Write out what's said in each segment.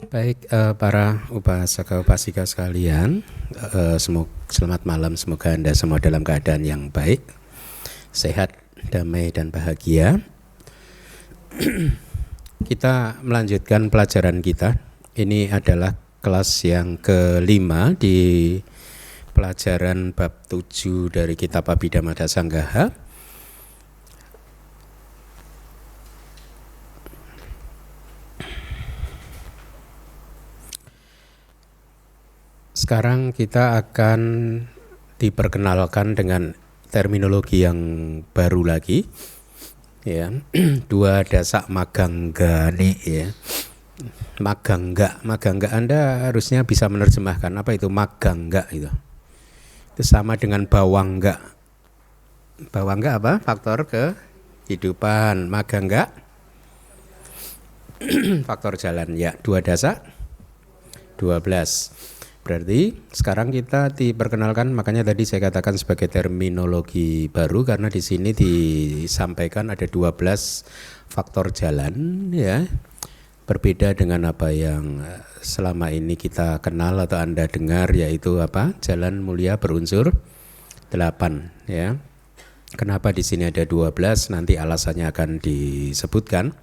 Baik, para upasaka upasika sekalian, selamat malam. Semoga Anda semua dalam keadaan yang baik, sehat, damai, dan bahagia. Kita melanjutkan pelajaran kita. Ini adalah kelas yang kelima di pelajaran bab 7 dari kitab Abhidhamma Dasanggaha. Sekarang kita akan diperkenalkan dengan terminologi yang baru lagi, ya. Dua dasak maganggani, ya. Magangga Anda harusnya bisa menerjemahkan apa itu magangga itu. Itu sama dengan bawangga. Bawangga apa? Faktor kehidupan. Magangga faktor jalan, ya. Dua dasak 12. Berarti sekarang kita diperkenalkan, makanya tadi saya katakan sebagai terminologi baru karena di sini disampaikan ada 12 faktor jalan, ya. Berbeda dengan apa yang selama ini kita kenal atau Anda dengar, yaitu apa? Jalan mulia berunsur 8, ya. Kenapa di sini ada 12? Nanti alasannya akan disebutkan.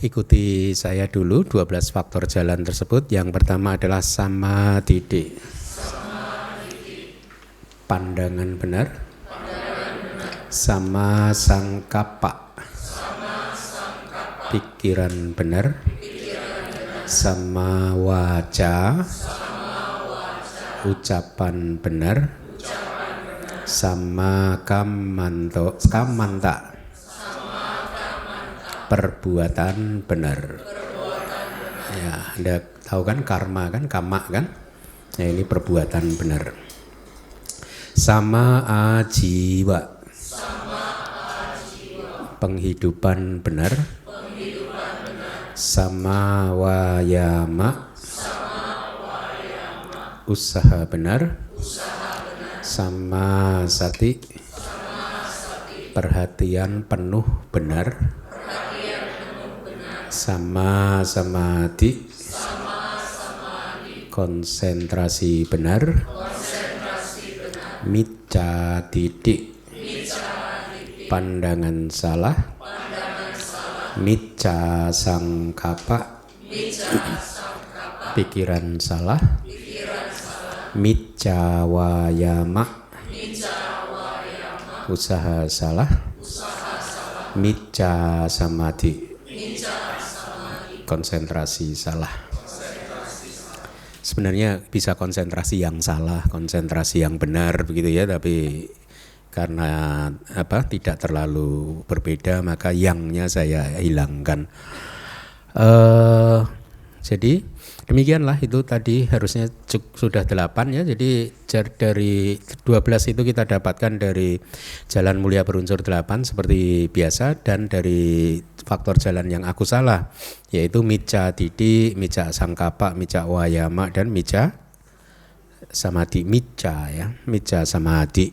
Ikuti saya dulu 12 faktor jalan tersebut. Yang pertama adalah samadhi. Pandangan benar. Sama sangkapa. Pikiran benar. Sama waca. Ucapan benar. Sama kamanta. Perbuatan benar. Ya, Anda tahu kan karma kan, kama kan? Ya, ini perbuatan benar. Sama ajiwa. Penghidupan benar. Sama wayama. Usaha benar. Sama sati. Perhatian penuh benar. Sama samadhi. Konsentrasi benar. Micca didik. Pandangan salah. Micca sangkapa. Pikiran salah. Micca wayama. Usaha salah. Micca samadhi. Konsentrasi salah. Sebenarnya bisa konsentrasi yang salah, konsentrasi yang benar begitu ya, tapi karena tidak terlalu berbeda maka yangnya saya hilangkan. Jadi demikianlah, itu tadi harusnya sudah 8 ya. Jadi dari 12 itu kita dapatkan dari jalan mulia berunsur 8 seperti biasa, dan dari faktor jalan yang aku salah, yaitu micca didik, micca sangkapa, micca wayama, dan micca samadhi. Micca ya, micca samadhi.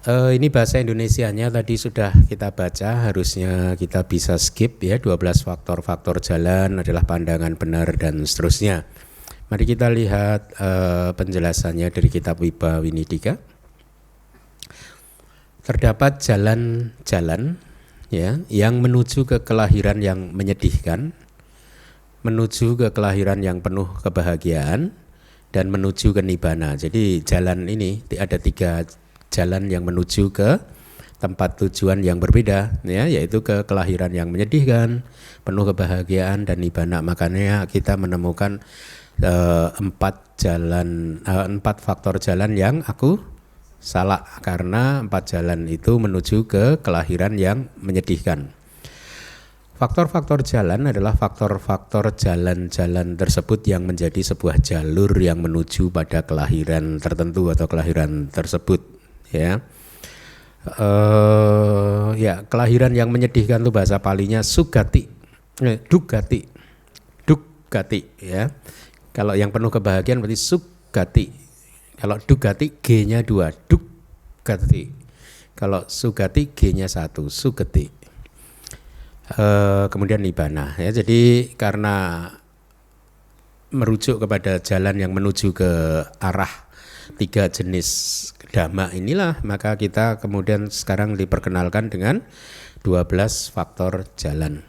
Ini bahasa Indonesianya tadi sudah kita baca, harusnya kita bisa skip ya. 12 faktor-faktor jalan adalah pandangan benar dan seterusnya. Mari kita lihat penjelasannya dari kitab Wibawinidika. Terdapat jalan-jalan ya yang menuju ke kelahiran yang menyedihkan, menuju ke kelahiran yang penuh kebahagiaan, dan menuju ke nibbana. Jadi jalan ini ada 3 jalan yang menuju ke tempat tujuan yang berbeda ya, yaitu ke kelahiran yang menyedihkan, penuh kebahagiaan, dan nibbana. Makanya kita menemukan 4 faktor jalan yang aku salah, karena 4 jalan itu menuju ke kelahiran yang menyedihkan. Faktor-faktor jalan adalah faktor-faktor jalan-jalan tersebut yang menjadi sebuah jalur yang menuju pada kelahiran tertentu atau kelahiran tersebut. Ya, kelahiran yang menyedihkan itu bahasa Palinya sugati, dugati, ya. Kalau yang penuh kebahagiaan berarti sugati. Kalau dugati G-nya 2, dugati. Kalau sugati G-nya 1, sugati. kemudian nibbana ya. Jadi karena merujuk kepada jalan yang menuju ke arah tiga jenis dhamma inilah, maka kita kemudian sekarang diperkenalkan dengan 12 faktor jalan.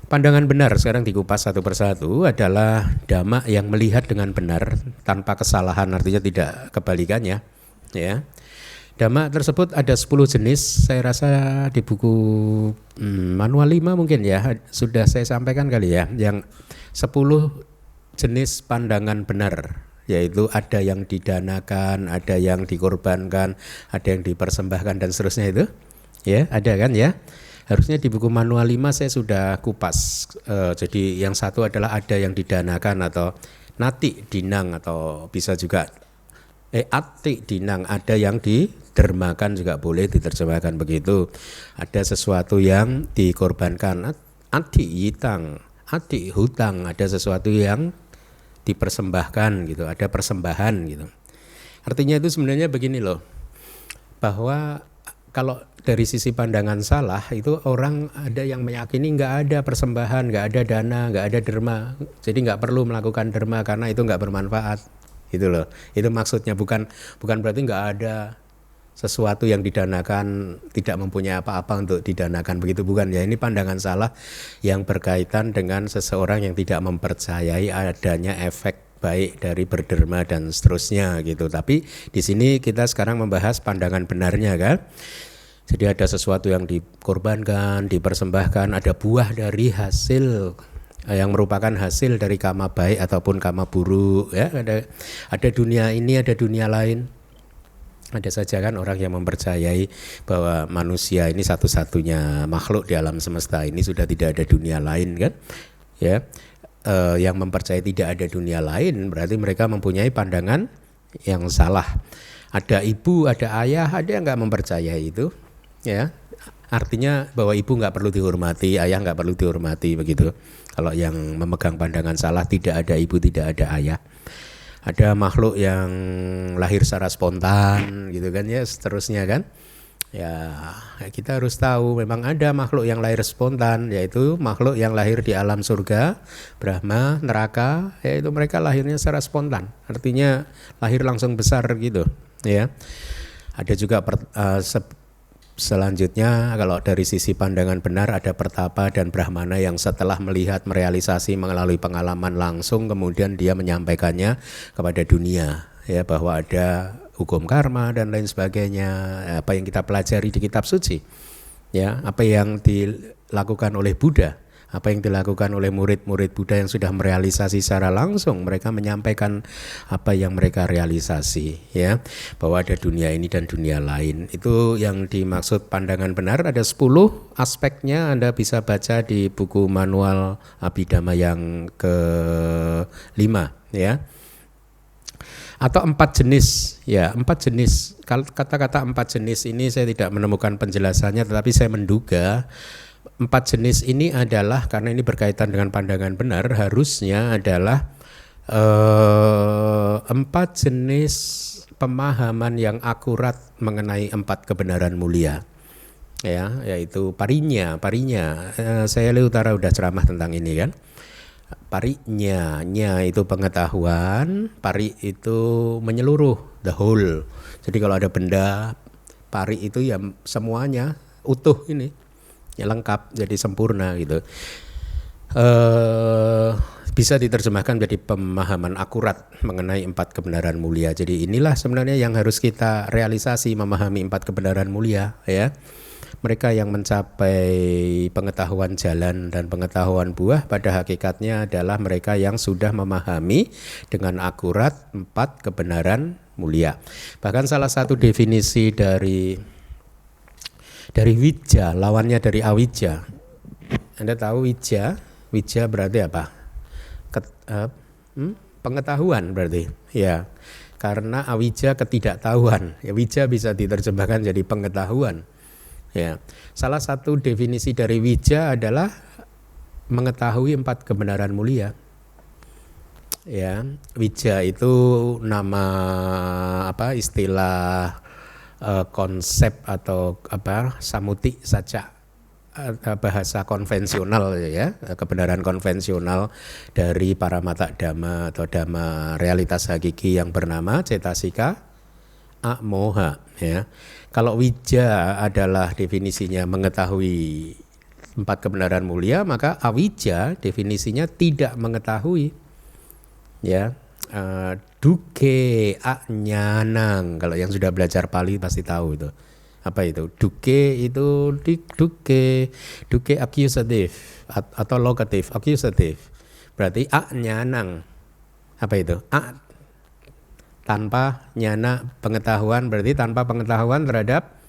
Pandangan benar sekarang dikupas satu persatu adalah dhamma yang melihat dengan benar tanpa kesalahan, artinya tidak kebalikannya ya. Dhamma tersebut ada 10 jenis, saya rasa di buku manual 5 mungkin ya, sudah saya sampaikan kali ya, yang 10 jenis pandangan benar, yaitu ada yang didanakan, ada yang dikorbankan, ada yang dipersembahkan dan seterusnya itu. Ya, ada kan ya? Harusnya di buku manual 5 saya sudah kupas. Jadi yang satu adalah ada yang didanakan atau nati dinang, atau bisa juga ati dinang, ada yang didermakan juga boleh diterjemahkan begitu. Ada sesuatu yang dikorbankan, ati yitang, ati hutang, ada sesuatu yang dipersembahkan gitu, ada persembahan gitu. Artinya itu sebenarnya begini loh, bahwa kalau dari sisi pandangan salah itu orang ada yang meyakini nggak ada persembahan, nggak ada dana, nggak ada derma, jadi nggak perlu melakukan derma karena itu nggak bermanfaat, gitu loh. Itu maksudnya, bukan berarti nggak ada sesuatu yang didanakan tidak mempunyai apa-apa untuk didanakan, begitu bukan ya. Ini pandangan salah yang berkaitan dengan seseorang yang tidak mempercayai adanya efek baik dari berderma dan seterusnya gitu. Tapi di sini kita sekarang membahas pandangan benarnya kan. Jadi ada sesuatu yang dikorbankan, dipersembahkan, ada buah dari hasil yang merupakan hasil dari kama baik ataupun kama buruk ya. Ada dunia ini, ada dunia lain. Ada saja kan orang yang mempercayai bahwa manusia ini satu-satunya makhluk di alam semesta ini, sudah tidak ada dunia lain kan ya. Yang mempercayai tidak ada dunia lain berarti mereka mempunyai pandangan yang salah. Ada ibu, ada ayah, ada yang nggak mempercayai itu ya. Artinya bahwa ibu nggak perlu dihormati, ayah nggak perlu dihormati begitu. Kalau yang memegang pandangan salah, tidak ada ibu, tidak ada ayah. Ada makhluk yang lahir secara spontan gitu kan ya, seterusnya kan. Ya, kita harus tahu memang ada makhluk yang lahir spontan, yaitu makhluk yang lahir di alam surga, Brahma, neraka, yaitu mereka lahirnya secara spontan. Artinya lahir langsung besar gitu ya. Ada juga selanjutnya kalau dari sisi pandangan benar ada pertapa dan brahmana yang setelah melihat, merealisasi melalui pengalaman langsung, kemudian dia menyampaikannya kepada dunia ya, bahwa ada hukum karma dan lain sebagainya, apa yang kita pelajari di kitab suci ya, apa yang dilakukan oleh Buddha, apa yang dilakukan oleh murid-murid Buddha yang sudah merealisasi secara langsung, mereka menyampaikan apa yang mereka realisasi ya, bahwa ada dunia ini dan dunia lain. Itu yang dimaksud pandangan benar. Ada 10 aspeknya, Anda bisa baca di buku manual Abhidhamma yang ke-5 ya. Atau 4 jenis ya, 4 jenis. Kata-kata 4 jenis ini saya tidak menemukan penjelasannya, tetapi saya menduga 4 jenis ini adalah, karena ini berkaitan dengan pandangan benar, harusnya adalah 4 jenis pemahaman yang akurat mengenai 4 kebenaran mulia ya, yaitu parinya. Saya Leutara udah ceramah tentang ini kan. Parinya, itu pengetahuan, pari itu menyeluruh, the whole. Jadi kalau ada benda, pari itu ya semuanya utuh ini, ya lengkap, jadi sempurna gitu. Bisa diterjemahkan menjadi pemahaman akurat mengenai 4 kebenaran mulia. Jadi inilah sebenarnya yang harus kita realisasi, memahami 4 kebenaran mulia ya. Mereka yang mencapai pengetahuan jalan dan pengetahuan buah pada hakikatnya adalah mereka yang sudah memahami dengan akurat 4 kebenaran mulia. Bahkan salah satu definisi dari wija, lawannya dari awija. Anda tahu wija? Wija berarti apa? Pengetahuan berarti. Ya. Karena awija ketidaktahuan. Ya, wija bisa diterjemahkan jadi pengetahuan. Ya, salah satu definisi dari wija adalah mengetahui 4 kebenaran mulia. Ya, wija itu nama istilah konsep atau samuti saca bahasa konvensional ya, kebenaran konvensional dari para mata dhamma atau dhamma realitas hakiki yang bernama cetasika amoha ya. Kalau wija adalah definisinya mengetahui 4 kebenaran mulia, maka awija definisinya tidak mengetahui ya. Duke anyanang, kalau yang sudah belajar Pali pasti tahu itu. Apa itu? Duke itu duke accusative atau locative accusative. Berarti nyanang. Apa itu? Tanpa nyana pengetahuan, berarti tanpa pengetahuan terhadap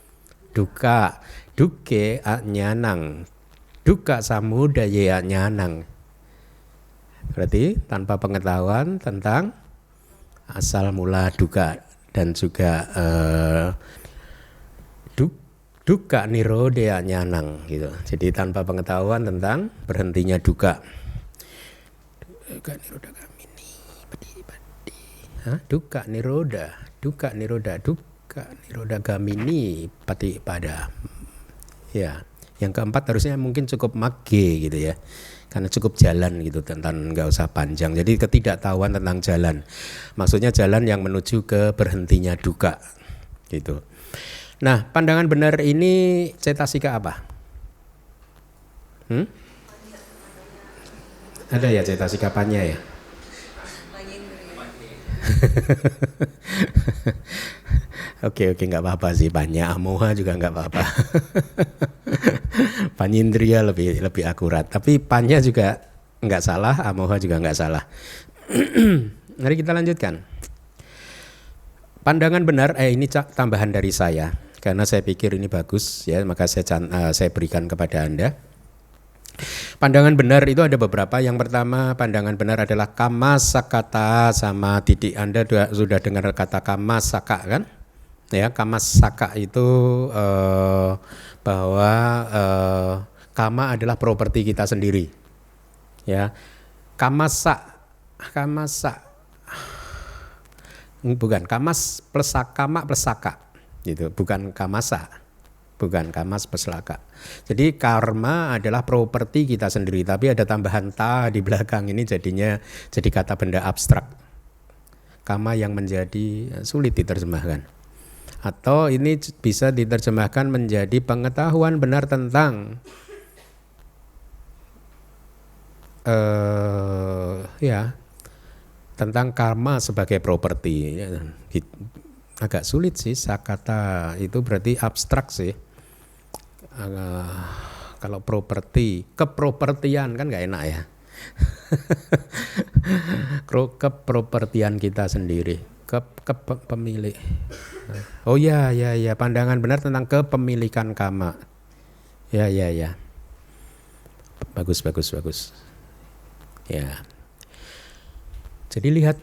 duka. Duke nyanang. Duka samudaya nyanang. Berarti tanpa pengetahuan tentang asal mula duka dan juga duka nirodha nyanang gitu. Jadi tanpa pengetahuan tentang berhentinya duka. Duka nirodha gamini duka nirodha gamini pati pada. Ya, yang keempat harusnya mungkin cukup magge gitu ya. Karena cukup jalan gitu, tentang nggak usah panjang. Jadi ketidaktahuan tentang jalan. Maksudnya jalan yang menuju ke berhentinya duka gitu. Nah, pandangan benar ini cetasika apa? Ada ya cetasika panya ya? Oke, nggak apa-apa sih, panya amoha juga nggak apa-apa. Panyindria lebih akurat, tapi panya juga nggak salah, amoha juga nggak salah. Mari kita lanjutkan. Pandangan benar, ini tambahan dari saya. Karena saya pikir ini bagus ya, maka saya berikan kepada Anda. Pandangan benar itu ada beberapa. Yang pertama, pandangan benar adalah kamasakata sama titik. Anda sudah dengar kata kamasaka kan? Ya, kamasaka itu bahwa kama adalah properti kita sendiri. Ya. Kamasa bukan kamas plus kama plus saka. Gitu, bukan kamasa, bukan kamas peslaka. Jadi karma adalah properti kita sendiri, tapi ada tambahan ta di belakang, ini jadinya jadi kata benda abstrak. Kama yang menjadi sulit diterjemahkan. Atau ini bisa diterjemahkan menjadi pengetahuan benar tentang tentang karma sebagai properti. Agak sulit sih, sakata itu berarti abstrak sih. Kalau properti, kepropertian kan nggak enak ya. Kepropertian kita sendiri, pemilik. Oh ya, pandangan benar tentang kepemilikan kama. Ya. Bagus. Ya. Jadi lihat,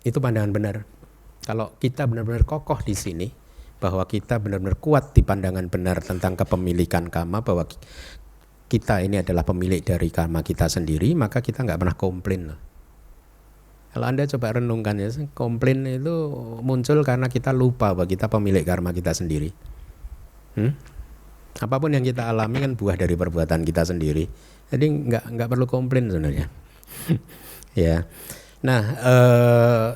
itu pandangan benar. Kalau kita benar-benar kokoh di sini, bahwa kita benar-benar kuat di pandangan benar tentang kepemilikan karma, bahwa kita ini adalah pemilik dari karma kita sendiri, maka kita nggak pernah komplain. Kalau Anda coba renungkan ya, komplain itu muncul karena kita lupa bahwa kita pemilik karma kita sendiri. Apapun yang kita alami kan buah dari perbuatan kita sendiri. Jadi nggak perlu komplain sebenarnya. Ya. Nah,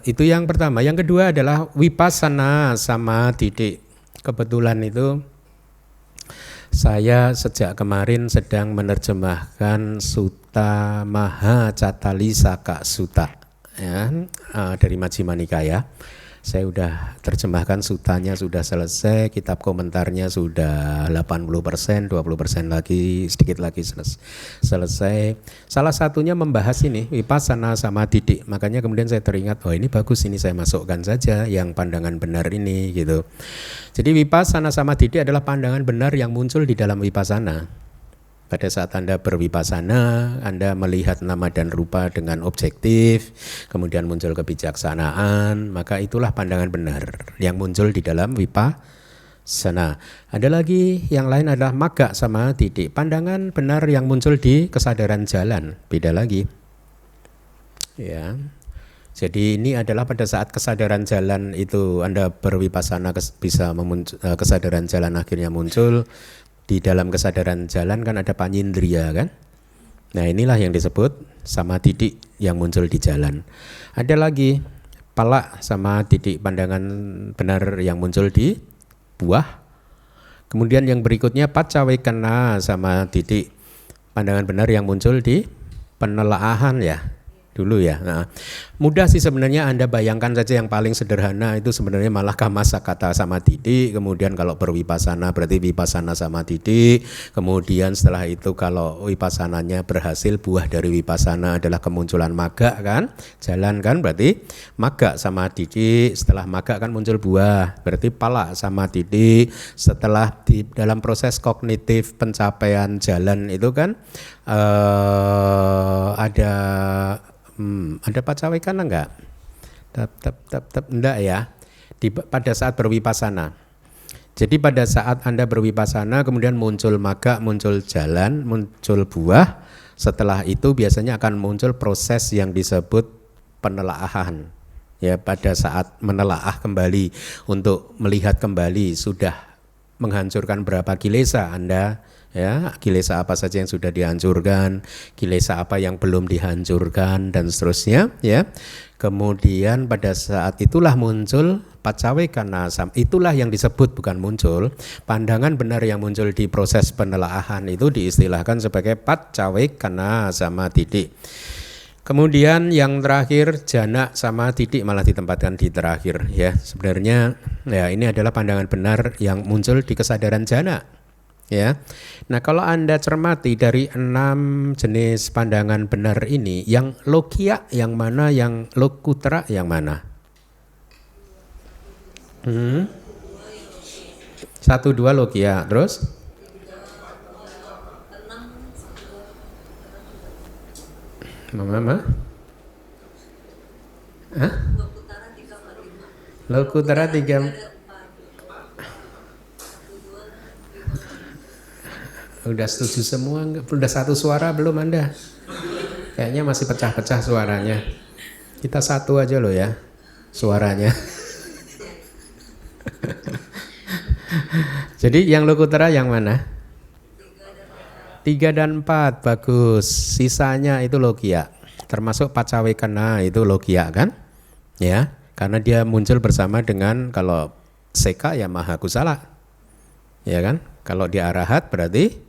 itu yang pertama. Yang kedua adalah vipassana sama didik. Kebetulan itu saya sejak kemarin sedang menerjemahkan Sutta Mahacatalisaka Sutta ya, dari Majjhima Nikaya. Saya sudah terjemahkan sutanya, sudah selesai, kitab komentarnya sudah 80%, 20% lagi, sedikit lagi selesai. Salah satunya membahas ini, vipassana sama didik. Makanya kemudian saya teringat, oh ini bagus, ini saya masukkan saja yang pandangan benar ini gitu. Jadi vipassana sama didik adalah pandangan benar yang muncul di dalam vipassana. Pada saat Anda bervipassana, Anda melihat nama dan rupa dengan objektif, kemudian muncul kebijaksanaan, maka itulah pandangan benar yang muncul di dalam vipassana. Ada lagi yang lain adalah magga sama didik, pandangan benar yang muncul di kesadaran jalan, beda lagi. Ya. Jadi ini adalah pada saat kesadaran jalan itu Anda bervipassana bisa kesadaran jalan akhirnya muncul. Di dalam kesadaran jalan kan ada panyindria kan. Nah inilah yang disebut sama titik yang muncul di jalan. Ada lagi pala sama titik pandangan benar yang muncul di buah. Kemudian yang berikutnya pacawekana sama titik pandangan benar yang muncul di penelaahan ya dulu ya. Nah, mudah sih sebenarnya, Anda bayangkan saja yang paling sederhana itu sebenarnya malah kammasakata sama titik. Kemudian kalau berwipasana berarti wipasana sama titik. Kemudian setelah itu kalau wipassananya berhasil, buah dari wipasana adalah kemunculan magga kan, jalan kan, berarti magga sama titik. Setelah magga kan muncul buah, berarti pala sama titik. Setelah di dalam proses kognitif pencapaian jalan itu kan ada pacawekana enggak? Enggak ya. Pada saat berwipasana. Jadi pada saat Anda berwipasana kemudian muncul magga, muncul jalan, muncul buah. Setelah itu biasanya akan muncul proses yang disebut penelaahan. Ya, pada saat menelaah kembali untuk melihat kembali sudah menghancurkan berapa kilesa Anda, ya, kilesa apa saja yang sudah dihancurkan, kilesa apa yang belum dihancurkan dan seterusnya ya. Kemudian pada saat itulah muncul pacawekana, itulah yang disebut, bukan muncul, pandangan benar yang muncul di proses penelaahan itu diistilahkan sebagai pacawekana sama titik. Kemudian yang terakhir jana sama titik malah ditempatkan di terakhir ya. Sebenarnya ya ini adalah pandangan benar yang muncul di kesadaran jana. Ya. Nah, kalau Anda cermati dari 6 jenis pandangan benar ini, yang logia yang mana, yang lokutra yang mana? 1, 2 logia, terus? Mama? Hah? Lokutra 3. Udah setuju semua? Udah satu suara belum Anda? Kayaknya masih pecah-pecah suaranya. Kita satu aja loh ya suaranya. Jadi yang lokutra yang mana? 3 dan 4, bagus. Sisanya itu logia. Termasuk pacawekana itu logia kan? Ya, karena dia muncul bersama dengan kalau seka ya maha kusala. Ya kan? Kalau dia arahat berarti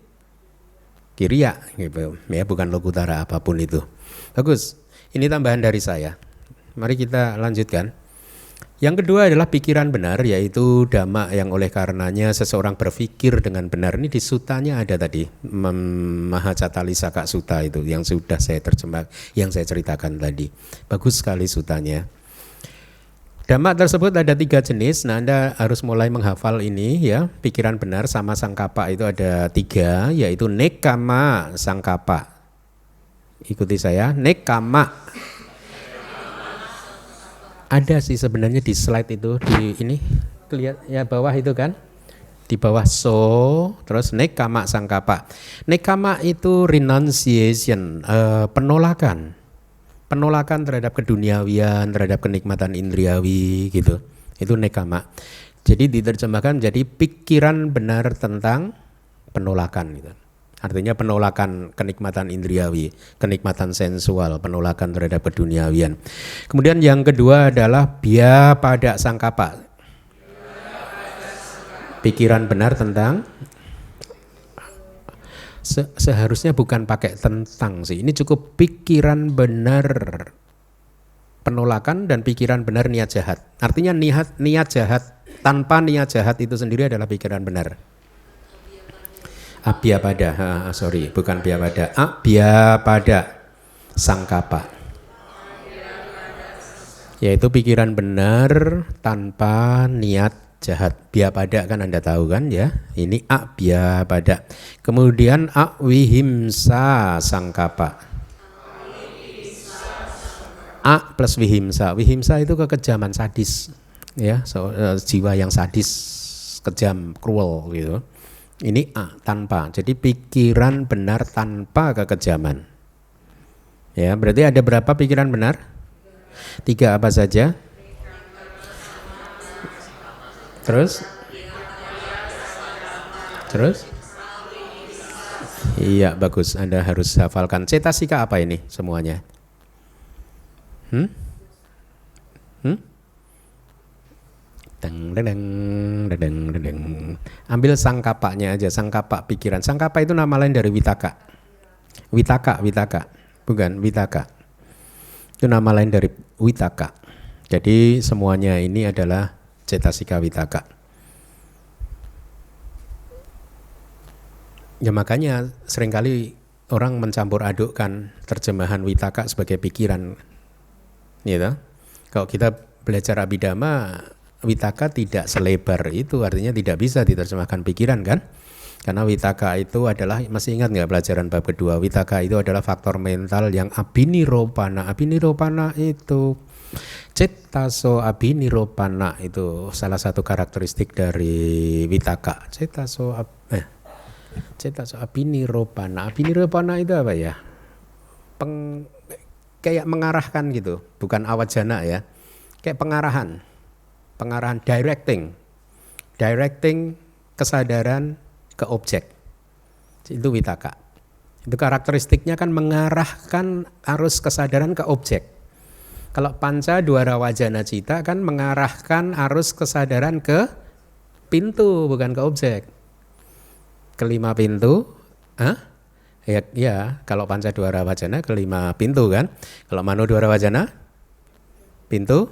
kiriya gitu. Ya, bukan lokutara apapun itu. Bagus. Ini tambahan dari saya. Mari kita lanjutkan. Yang kedua adalah pikiran benar, yaitu dhamma yang oleh karenanya seseorang berpikir dengan benar. Ini di sutanya ada tadi, Mahacatalisaka Sutta itu yang sudah saya terjemah, yang saya ceritakan tadi. Bagus sekali sutanya. Dhamma tersebut ada 3 jenis. Nah, Anda harus mulai menghafal ini ya. Pikiran benar sama sangkapa itu ada 3, yaitu nekama sangkapa. Ikuti saya, nekama. Ada sih sebenarnya di slide itu, di ini kelihatan ya bawah itu kan, di bawah so, terus nekama sangkapa. Nekama itu renunciation, penolakan terhadap keduniawian, terhadap kenikmatan indriawi gitu. Itu nekama. Jadi diterjemahkan jadi pikiran benar tentang penolakan gitu. Artinya penolakan kenikmatan indriawi, kenikmatan sensual, penolakan terhadap keduniawian. Kemudian yang kedua adalah bhyapada sangkapa. Pikiran benar tentang, seharusnya bukan pakai tentang sih. Ini cukup pikiran benar penolakan dan pikiran benar niat jahat. Artinya niat jahat tanpa niat jahat itu sendiri adalah pikiran benar. Abhyapada, bukan bhyapada, abhyapada sangkapa, yaitu pikiran benar tanpa niat jahat. Bhyapada kan Anda tahu kan ya, ini abhyapada. Kemudian awihimsa sangkapa. A plus vihimsa, vihimsa itu kekejaman sadis, ya, jiwa yang sadis, kejam, cruel gitu. Ini A, tanpa. Jadi pikiran benar tanpa kekejaman. Ya, berarti ada berapa pikiran benar? 3 apa saja? Terus? Iya, bagus. Anda harus hafalkan. Cetasika apa ini semuanya? Hmm? Hmm? Deng, deng, deng, deng. Ambil sangkapanya aja, sangkapa pikiran. Sangkapa itu nama lain dari witaka. Witaka. Bukan, witaka. Itu nama lain dari witaka. Jadi semuanya ini adalah cetasika witaka. Ya makanya seringkali orang mencampur adukkan terjemahan witaka sebagai pikiran. Gitu. Kalau kita belajar abhidhamma, witaka tidak selebar itu, artinya tidak bisa diterjemahkan pikiran kan? Karena witaka itu adalah, masih ingat nggak pelajaran bab kedua? Witaka itu adalah faktor mental yang abhiniropana. Abhiniropana itu cetaso abhiniropana, itu salah satu karakteristik dari witaka. Cetaso abhiniropana. Abhiniropana itu apa ya? Kayak mengarahkan gitu, bukan awajana ya. Kayak pengarahan, directing kesadaran ke objek. Itu witaka. Itu karakteristiknya kan mengarahkan arus kesadaran ke objek. Kalau panca dwara wajana cita kan mengarahkan arus kesadaran ke pintu, bukan ke objek. Kelima pintu, ya kalau panca dwara wajana kelima pintu kan. Kalau mano dwara wajana pintu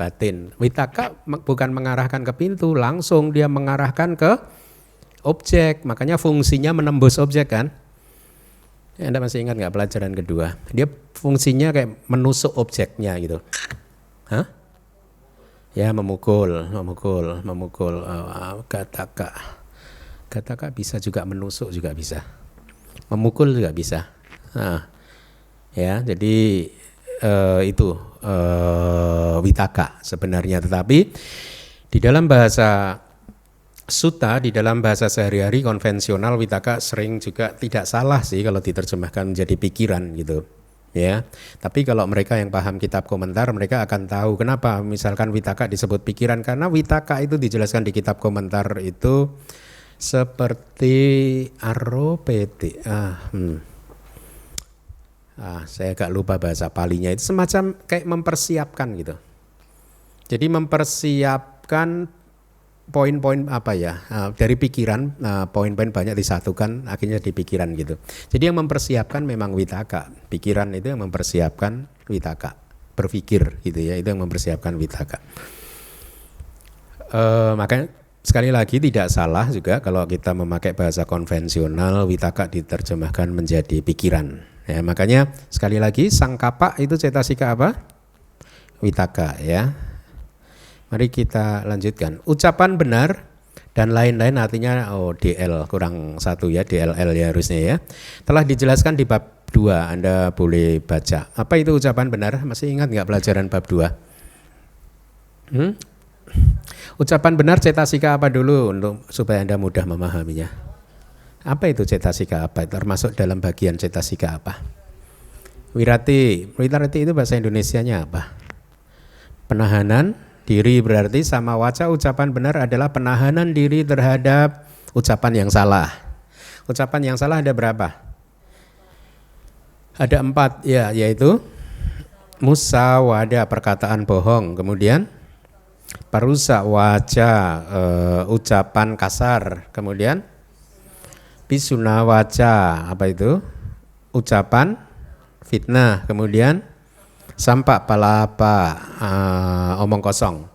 batin. Witaka bukan mengarahkan ke pintu, langsung dia mengarahkan ke objek. Makanya fungsinya menembus objek kan. Anda masih ingat nggak pelajaran kedua? Dia fungsinya kayak menusuk objeknya gitu. Ya memukul. Gataka bisa juga menusuk juga bisa. Memukul juga bisa. Ya jadi itu witaka sebenarnya, tetapi di dalam bahasa sutta, di dalam bahasa sehari-hari konvensional, witaka sering juga tidak salah sih kalau diterjemahkan menjadi pikiran gitu ya. Tapi kalau mereka yang paham kitab komentar, mereka akan tahu kenapa misalkan witaka disebut pikiran, karena witaka itu dijelaskan di kitab komentar itu seperti aropeti. Saya agak lupa bahasa palinya, itu semacam kayak mempersiapkan gitu. Jadi mempersiapkan poin-poin apa ya, dari pikiran, poin-poin banyak disatukan akhirnya di pikiran gitu. Jadi yang mempersiapkan memang witaka. Pikiran itu yang mempersiapkan witaka, berpikir gitu ya, itu yang mempersiapkan witaka. Makanya sekali lagi tidak salah juga kalau kita memakai bahasa konvensional, witaka diterjemahkan menjadi pikiran. Ya, makanya sekali lagi sangkapa itu cetasika apa? Witaka ya. Mari kita lanjutkan. Ucapan benar dan lain-lain artinya DL kurang satu ya, DLL ya harusnya ya. Telah dijelaskan di bab 2, Anda boleh baca. Apa itu ucapan benar? Masih ingat nggak pelajaran bab 2? Ucapan benar cetasika apa dulu untuk supaya Anda mudah memahaminya? Apa itu cetasika apa? Termasuk dalam bagian cetasika apa? Wirati itu bahasa Indonesianya apa? Penahanan diri, berarti sama waca ucapan benar adalah penahanan diri terhadap ucapan yang salah. Ucapan yang salah ada berapa? Ada 4 ya, yaitu musawada, perkataan bohong, kemudian parusa waca, ucapan kasar, kemudian pisuna waca, apa itu? Ucapan fitnah, kemudian sampak palapa, omong kosong.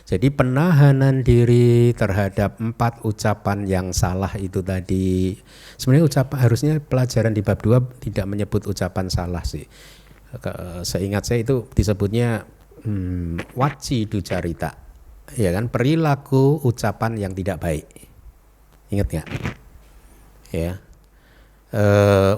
Jadi penahanan diri terhadap 4 ucapan yang salah itu tadi. Sebenarnya ucapan, harusnya pelajaran di bab 2 tidak menyebut ucapan salah sih. Seingat saya itu disebutnya waci ducarita. Ya kan, perilaku ucapan yang tidak baik. Ingat nggak? Ya.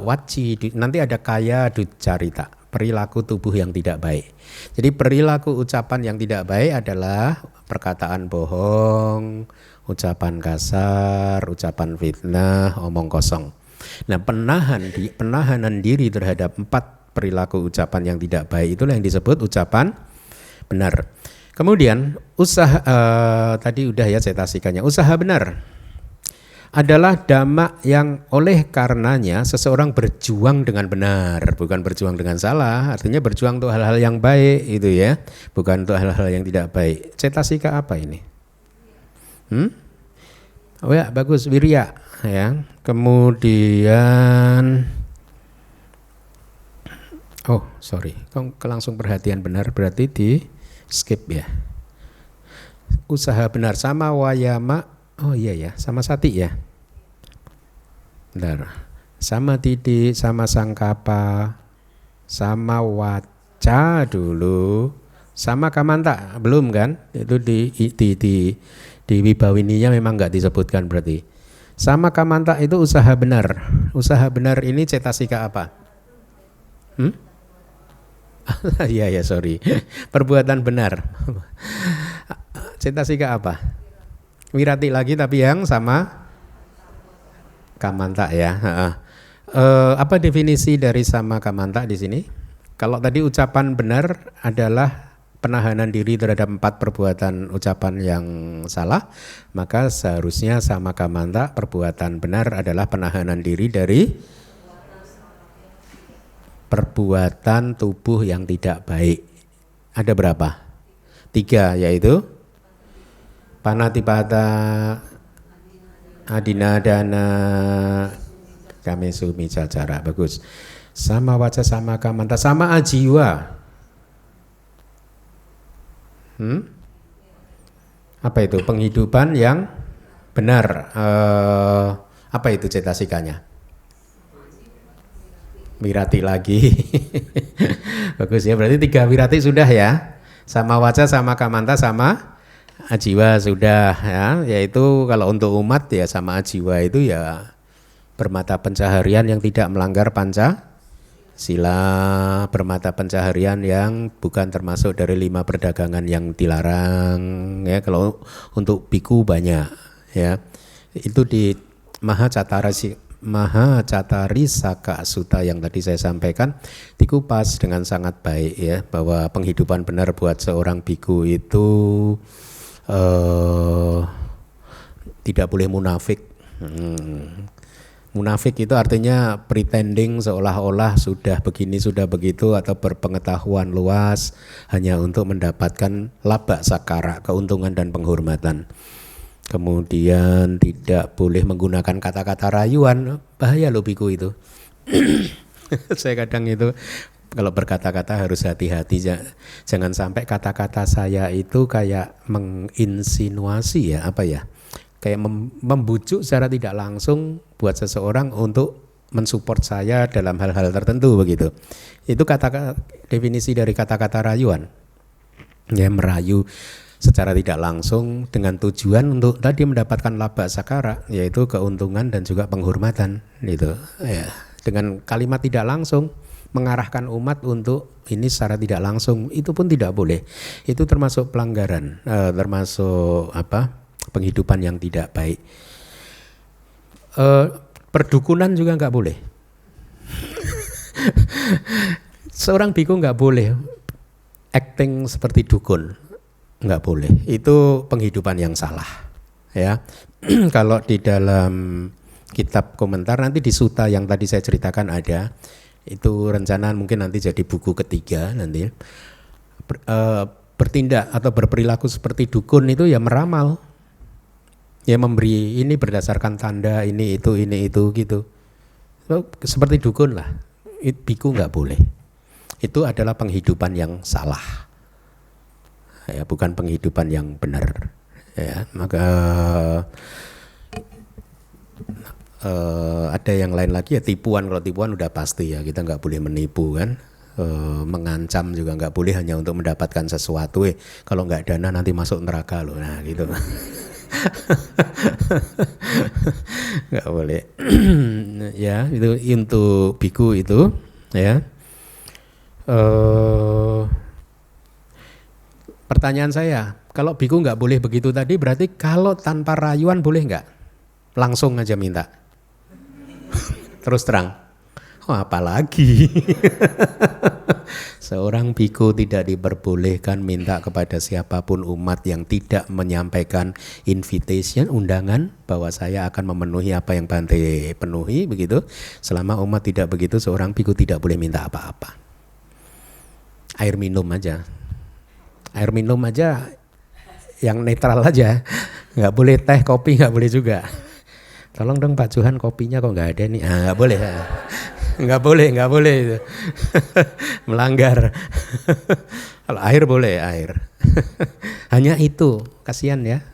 Waci, nanti ada kaya ducarita, perilaku tubuh yang tidak baik. Jadi perilaku ucapan yang tidak baik adalah perkataan bohong, ucapan kasar, ucapan fitnah, omong kosong. Nah, penahanan diri terhadap 4 perilaku ucapan yang tidak baik itulah yang disebut ucapan benar. Kemudian usaha, tadi udah ya cetasikanya, usaha benar. adalah dhamma yang oleh karenanya seseorang berjuang dengan benar, bukan berjuang dengan salah. Artinya berjuang untuk hal-hal yang baik itu ya, bukan untuk hal-hal yang tidak baik. Cetasika apa ini? Oh ya, bagus, wirya ya. Kemudian kok langsung perhatian benar, berarti di skip ya. Usaha benar sama wayama. Oh iya ya, sama sati ya. Bentar. Sama tidi, sama sangkapa, sama waca dulu, sama kamanta belum kan? Itu di wibawininya memang nggak disebutkan berarti. Sama kamanta itu usaha benar. Usaha benar ini cetasika apa? Iya ya, sorry. Perbuatan benar. Cetasika apa? Wirati lagi tapi yang sama kamanta ya. Apa definisi dari sama kamanta di sini? Kalau tadi ucapan benar adalah penahanan diri terhadap 4 perbuatan ucapan yang salah, maka seharusnya sama kamanta perbuatan benar adalah penahanan diri dari perbuatan tubuh yang tidak baik. Ada berapa? 3, yaitu panatipata, adinadana, kamesu micacara. Bagus. Sama waca, sama kamanta, sama ajiwa. Apa itu? Penghidupan yang benar. Apa itu cetasikanya? Wirati lagi. Bagus ya, berarti 3 wirati sudah ya. Sama waca, sama kamanta, sama ajiwa sudah ya. Yaitu kalau untuk umat ya sama ajiwa itu ya bermata pencaharian yang tidak melanggar Pancasila, bermata pencaharian yang bukan termasuk dari 5 perdagangan yang dilarang ya. Kalau untuk biku banyak ya. Itu di Mahacatarisaka Sutta yang tadi saya sampaikan dikupas dengan sangat baik ya, bahwa penghidupan benar buat seorang biku itu tidak boleh munafik. Munafik itu artinya pretending seolah-olah sudah begini sudah begitu atau berpengetahuan luas hanya untuk mendapatkan laba sakara, keuntungan dan penghormatan. Kemudian tidak boleh menggunakan kata-kata rayuan, bahaya loh biku itu. Saya kadang itu kalau berkata-kata harus hati-hati, jangan sampai kata-kata saya itu kayak menginsinuasi ya, apa ya, kayak membujuk secara tidak langsung buat seseorang untuk mensupport saya dalam hal-hal tertentu begitu. Itu definisi dari kata-kata rayuan, ya, merayu secara tidak langsung dengan tujuan untuk tadi mendapatkan laba sakara, yaitu keuntungan dan juga penghormatan gitu ya. Dengan kalimat tidak langsung mengarahkan umat untuk ini secara tidak langsung, itu pun tidak boleh. Itu termasuk pelanggaran, termasuk penghidupan yang tidak baik. Perdukunan juga nggak boleh. Seorang biku nggak boleh acting seperti dukun. Nggak boleh, itu penghidupan yang salah ya. Kalau di dalam kitab komentar nanti di sutta yang tadi saya ceritakan ada, itu rencana mungkin nanti jadi buku ketiga nanti. Bertindak atau berperilaku seperti dukun itu ya meramal, ya memberi ini berdasarkan tanda ini itu gitu, seperti dukun lah. Biku nggak boleh, itu adalah penghidupan yang salah ya, bukan penghidupan yang benar ya. Maka ada yang lain lagi ya, tipuan. Kalau tipuan udah pasti ya, kita nggak boleh menipu kan. Mengancam juga nggak boleh hanya untuk mendapatkan sesuatu. Kalau nggak dana nanti masuk neraka loh, nah gitu. Nggak boleh. Ya itu untuk biku itu ya. Pertanyaan saya, kalau biku nggak boleh begitu tadi, berarti kalau tanpa rayuan boleh nggak? Langsung aja minta. Terus terang. Oh, apalagi seorang biku tidak diperbolehkan minta kepada siapapun umat yang tidak menyampaikan invitation, undangan bahwa saya akan memenuhi apa yang Bante penuhi, begitu. Selama umat tidak begitu, seorang biku tidak boleh minta apa-apa. Air minum aja yang netral aja, nggak boleh teh, kopi nggak boleh juga. Tolong dong Pak Johan, kopinya kok nggak ada nih. Nggak boleh. Nggak boleh. Melanggar. Kalau air boleh, air. Hanya itu, kasihan ya.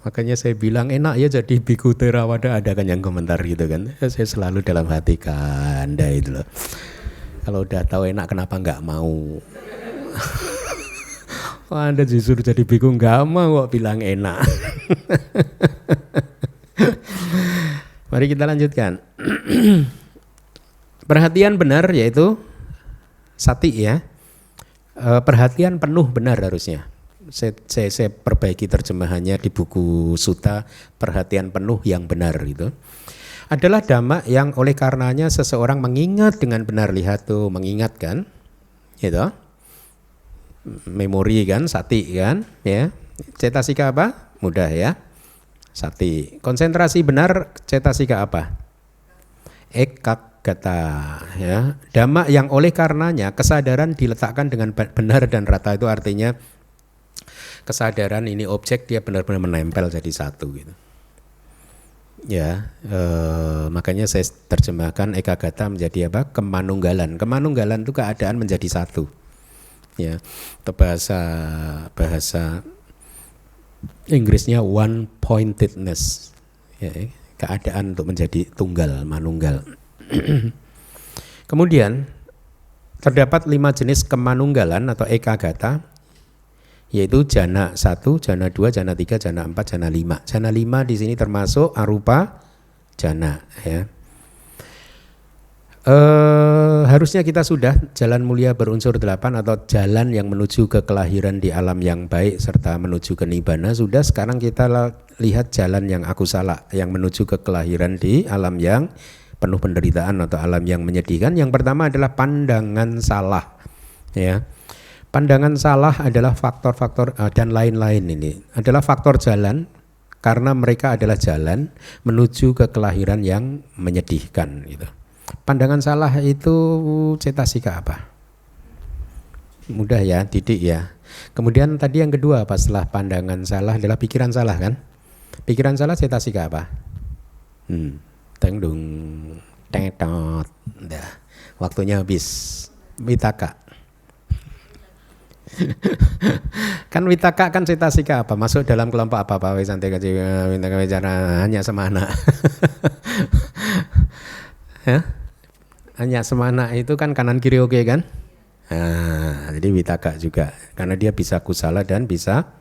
Makanya saya bilang enak ya jadi biku Theravada, ada kan yang komentar gitu kan. Saya selalu dalam hati Anda itu loh. Kalau udah tahu enak kenapa nggak mau? Oh, Anda justru jadi biku nggak mau kok bilang enak. Mari kita lanjutkan. Perhatian benar yaitu sati ya. Perhatian penuh benar harusnya. Saya perbaiki terjemahannya di buku Sutta, perhatian penuh yang benar itu. Adalah dhamma yang oleh karenanya seseorang mengingat dengan benar, lihat tuh mengingat kan. Gitu. Memori kan, sati kan, ya. Cetasika apa? Mudah ya. Sati. Konsentrasi benar, cetasika apa? Ekagata ya. Dhamma yang oleh karenanya kesadaran diletakkan dengan benar dan rata, itu artinya kesadaran ini objek dia benar-benar menempel jadi satu gitu. Ya, makanya saya terjemahkan ekagata menjadi apa? Kemanunggalan. Kemanunggalan itu keadaan menjadi satu. Ya, atau bahasa Inggrisnya one pointedness. Ya, keadaan untuk menjadi tunggal, manunggal. Kemudian terdapat 5 jenis kemanunggalan atau ekagata, yaitu jana 1, jana 2, jana 3, jana 4, jana 5. Jana 5 di sini termasuk arupa jana ya. Harusnya kita sudah jalan mulia berunsur 8 atau jalan yang menuju ke kelahiran di alam yang baik serta menuju ke nibbana sudah. Sekarang kita lihat jalan yang akusala yang menuju ke kelahiran di alam yang penuh penderitaan atau alam yang menyedihkan. Yang pertama adalah pandangan salah ya. Pandangan salah adalah faktor-faktor dan lain-lain ini adalah faktor jalan karena mereka adalah jalan menuju ke kelahiran yang menyedihkan gitu. Pandangan salah itu cetasika apa? Mudah ya, didik ya. Kemudian tadi yang kedua apa setelah pandangan salah adalah pikiran salah kan? Pikiran salah cetasika apa? Tengdung, tetot. Dah, waktunya habis. Witaka. Kan witaka kan cetasika apa? Masuk dalam kelompok apa? Pawe santai kaji witaka bicara hanya semana. Ya? Hanya semana itu kan kanan kiri oke kan? Nah, jadi witaka juga karena dia bisa kusala dan bisa.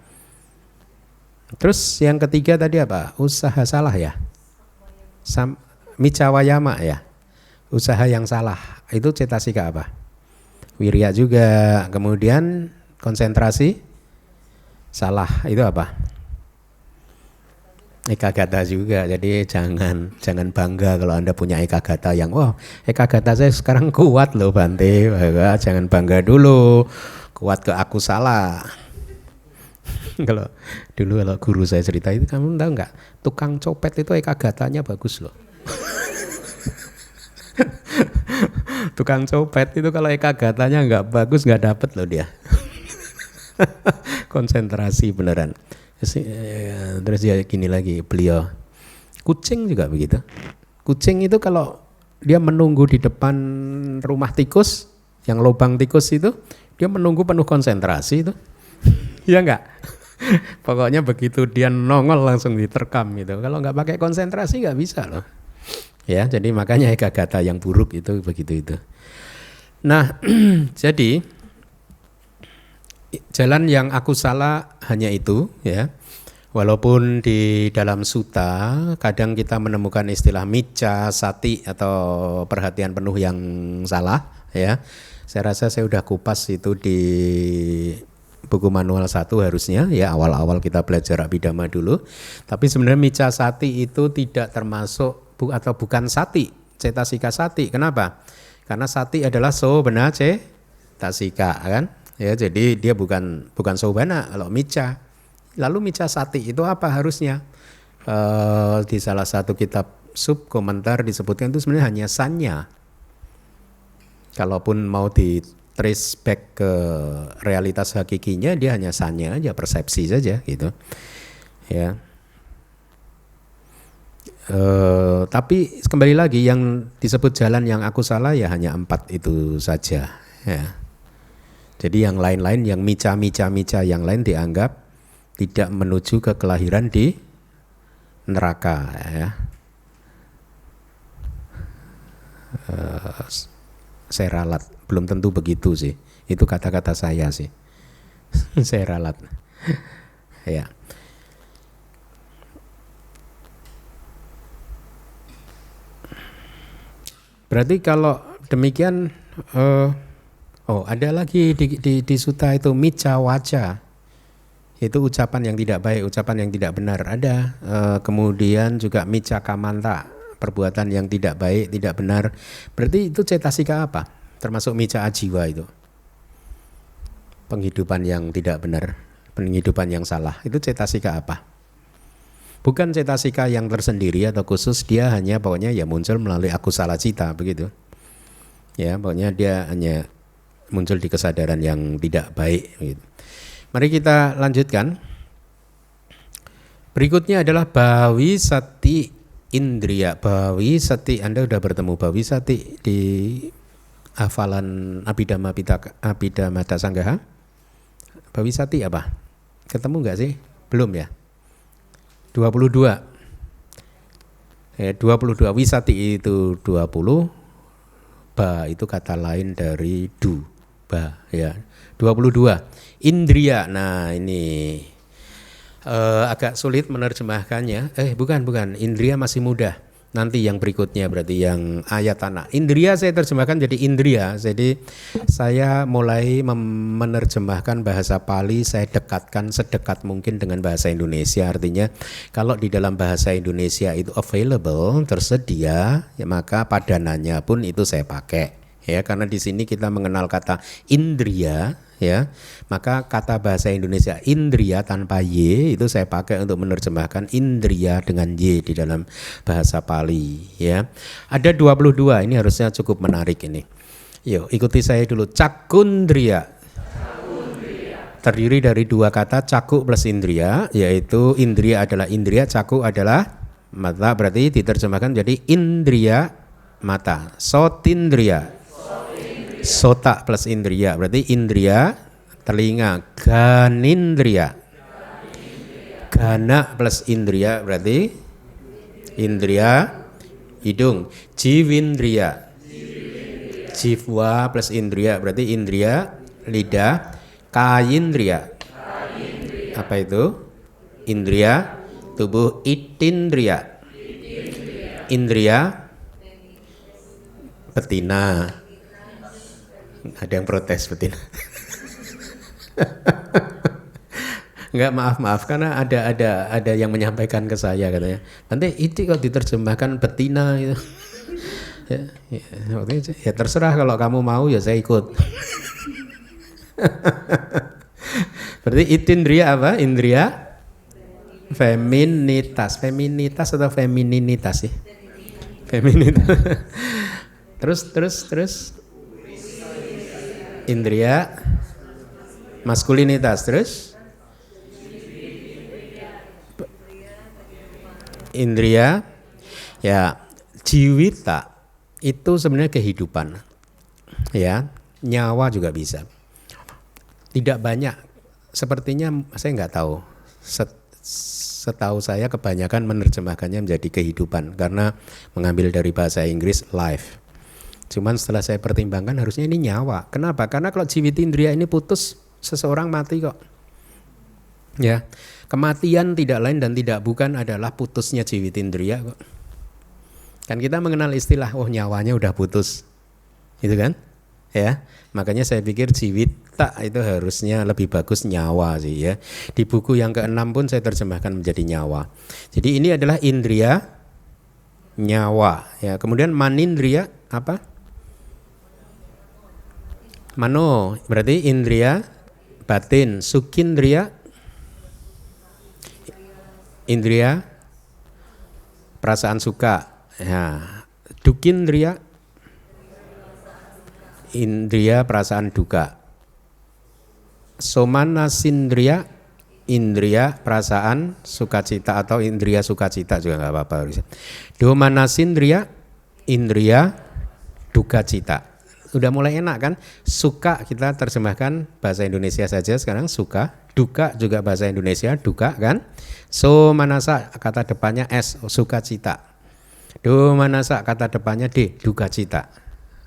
Terus yang ketiga tadi apa? Usaha salah ya? Micawayama ya? Usaha yang salah. Itu cetasika apa? Wirya juga. Kemudian konsentrasi salah itu apa? Ekagata juga. Jadi jangan bangga kalau Anda punya ekagata yang ekagata saya sekarang kuat loh Bante. Jangan bangga dulu. Kuat ke aku salah. Kalau dulu kalau guru saya cerita itu, kamu tahu nggak? Tukang copet itu ekagatanya bagus loh. Tukang copet itu kalau ekagatanya nggak bagus nggak dapet loh dia. Konsentrasi beneran. Terus ya gini lagi beliau, kucing juga begitu. Kucing itu kalau dia menunggu di depan rumah tikus, yang lubang tikus itu, dia menunggu penuh konsentrasi itu. Ya enggak? Pokoknya begitu dia nongol langsung diterkam gitu. Kalau nggak pakai konsentrasi nggak bisa loh. Ya, jadi makanya ekagata yang buruk itu begitu itu. Nah, jadi jalan yang aku salah hanya itu ya. Walaupun di dalam sutta kadang kita menemukan istilah micca, sati atau perhatian penuh yang salah ya. Saya rasa saya udah kupas itu di buku manual 1 harusnya ya, awal-awal kita belajar Abhidhamma dulu. Tapi sebenarnya micca sati itu tidak termasuk atau bukan sati cetasika sati. Kenapa? Karena sati adalah sobana cetasika kan. Ya, jadi dia bukan sobana kalau mica. Lalu mica sati itu apa harusnya? Di salah satu kitab sub komentar disebutkan itu sebenarnya hanya sanya. Kalaupun mau di trace back ke realitas hakikinya, dia hanya sanya aja, persepsi saja gitu. Ya. Tapi kembali lagi yang disebut jalan yang aku salah ya hanya 4 itu saja. Ya. Jadi yang lain-lain, yang mica yang lain dianggap tidak menuju ke kelahiran di neraka. Ya. Saya ralat, belum tentu begitu sih. Itu kata-kata saya sih. Saya ralat. Ya. Berarti kalau demikian, ada lagi di suta itu mica waca, itu ucapan yang tidak baik, ucapan yang tidak benar ada. Kemudian juga mica kamanta, perbuatan yang tidak baik, tidak benar. Berarti itu cetasika apa? Termasuk mica ajiwa itu, penghidupan yang tidak benar, penghidupan yang salah. Itu cetasika apa? Bukan cetasika yang tersendiri atau khusus, dia hanya pokoknya ya muncul melalui akusala cita begitu. Ya, pokoknya dia hanya muncul di kesadaran yang tidak baik gitu. Mari kita lanjutkan. Berikutnya adalah bawi sati indriya. Bawi sati, Anda sudah bertemu bawi sati di hafalan Abhidhamma Sanggaha? Bawi sati apa? Ketemu enggak sih? Belum ya? 22. Ya, 22 wisati itu 20. Ba itu kata lain dari du. Ba ya. 22. Indriya. Nah, ini agak sulit menerjemahkannya. Bukan. Indriya masih mudah. Nanti yang berikutnya berarti yang ayatana. Indriya saya terjemahkan jadi indriya. Jadi saya mulai menerjemahkan bahasa Pali, saya dekatkan sedekat mungkin dengan bahasa Indonesia. Artinya kalau di dalam bahasa Indonesia itu available, tersedia, ya maka padanannya pun itu saya pakai. Ya, karena di sini kita mengenal kata indriya, ya, maka kata bahasa Indonesia indriya tanpa y itu saya pakai untuk menerjemahkan indriya dengan y di dalam bahasa Pali. Ya, ada 22, ini harusnya cukup menarik ini. Yuk ikuti saya dulu. Cakundriya terdiri dari 2 kata, caku plus indriya, yaitu indriya adalah indriya, caku adalah mata, berarti diterjemahkan jadi indriya mata. Sotindriya, sota plus indriya, berarti indriya telinga. Ganindriya, gana plus indriya, berarti indriya hidung. Jiwindriya, jivwa plus indriya, berarti indriya lidah. Kayindriya, apa itu? Indriya tubuh. Itindriya, indriya betina. Ada yang protes betina. Enggak, maaf karena ada yang menyampaikan ke saya katanya. Nanti itu kalau diterjemahkan betina gitu. Ya terserah, kalau kamu mau ya saya ikut. Berarti itindriya apa? Indriya feminitas. Feminitas atau femininitas sih? Feminitas. Terus indriya maskulinitas. Terus indriya ya jiwita itu sebenarnya kehidupan, ya, nyawa juga bisa. Tidak banyak, sepertinya saya nggak tahu. Setahu saya kebanyakan menerjemahkannya menjadi kehidupan karena mengambil dari bahasa Inggris life. Cuman setelah saya pertimbangkan harusnya ini nyawa. Kenapa? Karena kalau jiwitindriya ini putus, seseorang mati kok. Ya, kematian tidak lain dan tidak bukan adalah putusnya jiwitindriya kok. Kan kita mengenal istilah, nyawanya udah putus, gitu kan? Ya, makanya saya pikir jiwita itu harusnya lebih bagus nyawa sih ya. Di buku yang ke-6 pun saya terjemahkan menjadi nyawa. Jadi ini adalah indriya nyawa. Ya, kemudian manindriya apa? Mano, berarti indriya batin. Sukindriya, indriya perasaan suka. Ya. Dukindriya, indriya perasaan duka. Somanasindriya, indriya perasaan sukacita atau indriya sukacita juga nggak apa-apa. Domanasindriya, indriya duka cita. Udah mulai enak kan? Suka kita terjemahkan bahasa Indonesia saja sekarang suka. Duka juga bahasa Indonesia duka kan? So manasa kata depannya S sukacita. Do manasa kata depannya D duka cita.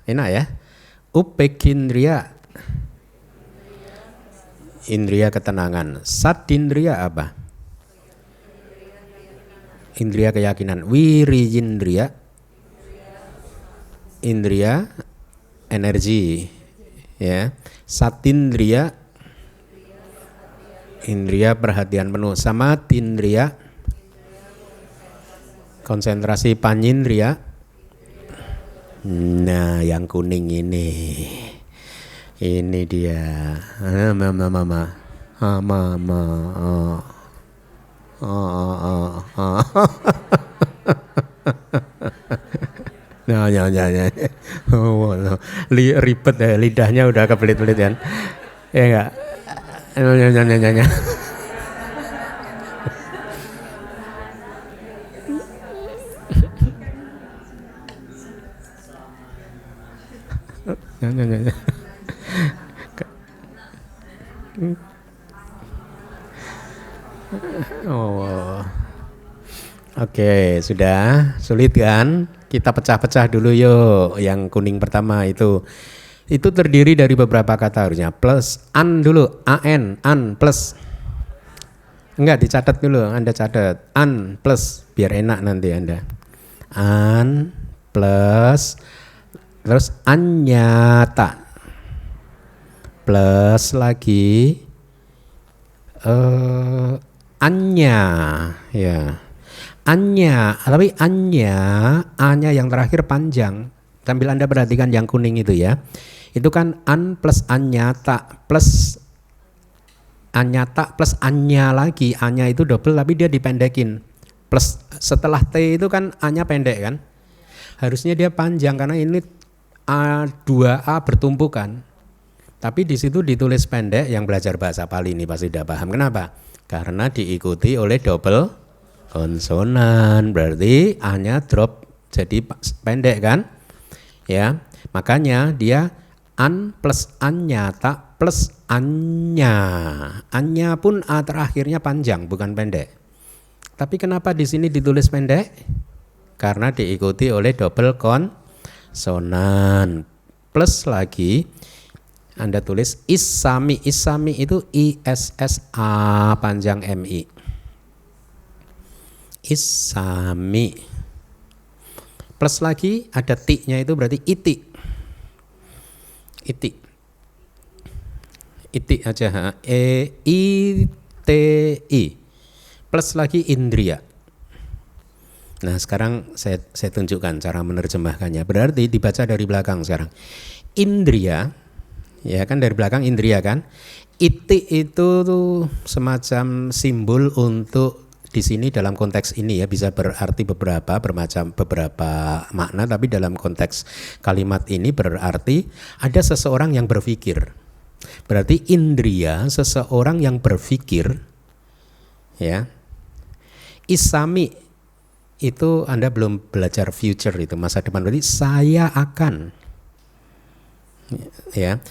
Enak ya? Upekindriya indriya ketenangan. Satindriya apa? Indriya keyakinan. Wiriyindriya indriya energi, ya. Satindriya indriya perhatian penuh. Samatindriya konsentrasi. Panindriya, nah yang kuning ini dia. Mama. Ya. Oh, ribet ya, lidahnya udah kebelit-belit kan. Ya enggak? Nyanyi. Nyanyi. Oh. Oke, sudah sulit kan? Kita pecah-pecah dulu yuk. Yang kuning pertama itu terdiri dari beberapa kata harusnya. Plus an dulu, an plus. Enggak dicatat dulu, Anda catat. An plus biar enak nanti Anda. An plus terus anyata. Plus lagi anya ya. Anya, tapi A-nya yang terakhir panjang. Sambil Anda perhatikan yang kuning itu ya. Itu kan an plus anyata plus anyata plus anya lagi. A-nya itu double tapi dia dipendekin. Plus setelah T itu kan A-nya pendek kan. Harusnya dia panjang karena ini A2A bertumpukan. Tapi di situ ditulis pendek. Yang belajar bahasa Pali ini pasti udah paham. Kenapa? Karena diikuti oleh double konsonan, berarti A-nya drop jadi pendek kan? Ya, makanya dia an plus anyata plus anya. Anya pun A terakhirnya panjang bukan pendek. Tapi kenapa di sini ditulis pendek? Karena diikuti oleh double konsonan. Plus lagi Anda tulis isami. Isami itu ISSA panjang MI. Isami. Plus lagi ada ti-nya itu berarti iti. Iti. Iti aja. I-T-I. Plus lagi indriya. Nah sekarang saya tunjukkan cara menerjemahkannya. Berarti dibaca dari belakang sekarang. Indriya, ya kan dari belakang indriya kan. Iti itu tuh semacam simbol untuk di sini dalam konteks ini ya bisa berarti beberapa makna, tapi dalam konteks kalimat ini berarti ada seseorang yang berpikir. Berarti indriya seseorang yang berpikir ya. Isami itu Anda belum belajar future itu masa depan, berarti saya akan ya.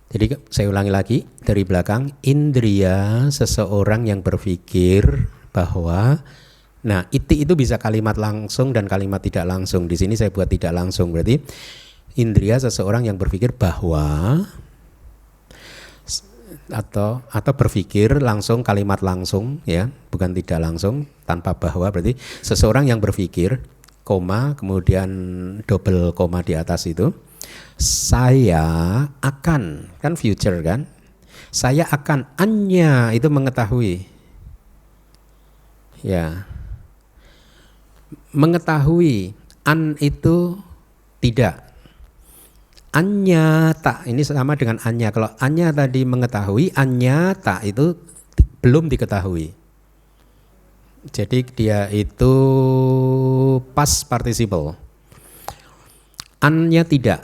Jadi saya ulangi lagi dari belakang, indriya seseorang yang berpikir bahwa, nah iti itu bisa kalimat langsung dan kalimat tidak langsung. Di sini saya buat tidak langsung, berarti indriya seseorang yang berpikir bahwa atau berpikir langsung, kalimat langsung ya, bukan tidak langsung tanpa bahwa, berarti seseorang yang berpikir, koma kemudian double koma di atas itu, saya akan, kan future kan, saya akan, anya itu mengetahui. Ya, mengetahui, an itu tidak. Anyata ini sama dengan anya. Kalau anya tadi mengetahui, anyata itu belum diketahui. Jadi dia itu past participle. Anya tidak.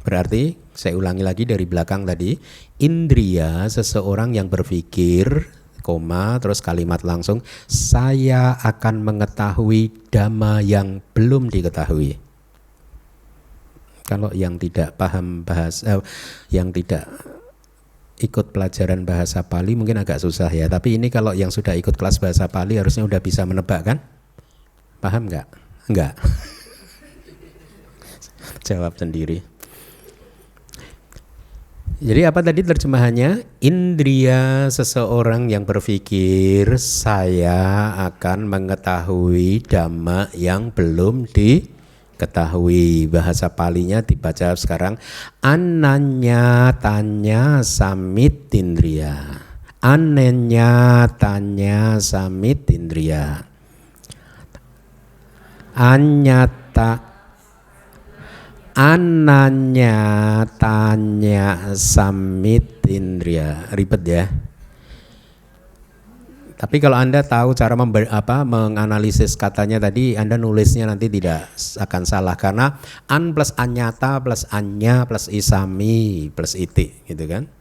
Berarti saya ulangi lagi dari belakang tadi, indria seseorang yang berpikir, koma, terus kalimat langsung, saya akan mengetahui dhamma yang belum diketahui. Kalau yang tidak paham bahasa, yang tidak ikut pelajaran bahasa Pali mungkin agak susah ya. Tapi ini kalau yang sudah ikut kelas bahasa Pali harusnya udah bisa menebak kan? Paham nggak? Enggak. Jawab sendiri. Jadi apa tadi terjemahannya? Indria seseorang yang berpikir saya akan mengetahui dhamma yang belum diketahui. Bahasa Palinya dibaca sekarang ananya tanya samitindriya. Ananya tanya samitindriya. Anyata ananya tanya samitindriya. Ribet ya. Tapi kalau Anda tahu cara menganalisis katanya tadi, Anda nulisnya nanti tidak akan salah karena an plus anyata plus anya plus isami plus iti gitu kan.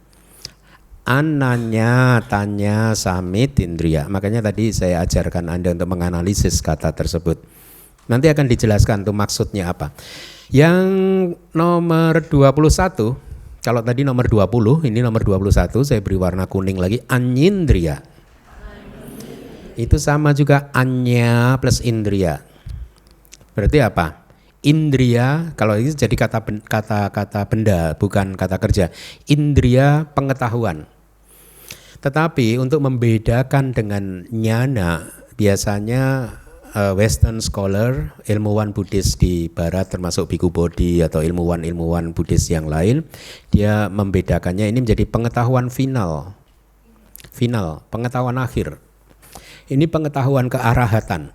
Ananya tanya samitindriya. Makanya tadi saya ajarkan Anda untuk menganalisis kata tersebut. Nanti akan dijelaskan tuh maksudnya apa. Yang nomor 21, kalau tadi nomor 20, ini nomor 21, saya beri warna kuning lagi, anyindriya. Itu sama juga anya plus indriya. Berarti apa? Indriya, kalau ini jadi kata benda, bukan kata kerja. Indriya pengetahuan. Tetapi untuk membedakan dengan nyana, biasanya Western scholar, ilmuwan Buddhis di Barat termasuk Bhikkhu Bodhi atau ilmuwan Buddhis yang lain, dia membedakannya ini menjadi pengetahuan final, pengetahuan akhir. Ini pengetahuan kearahatan.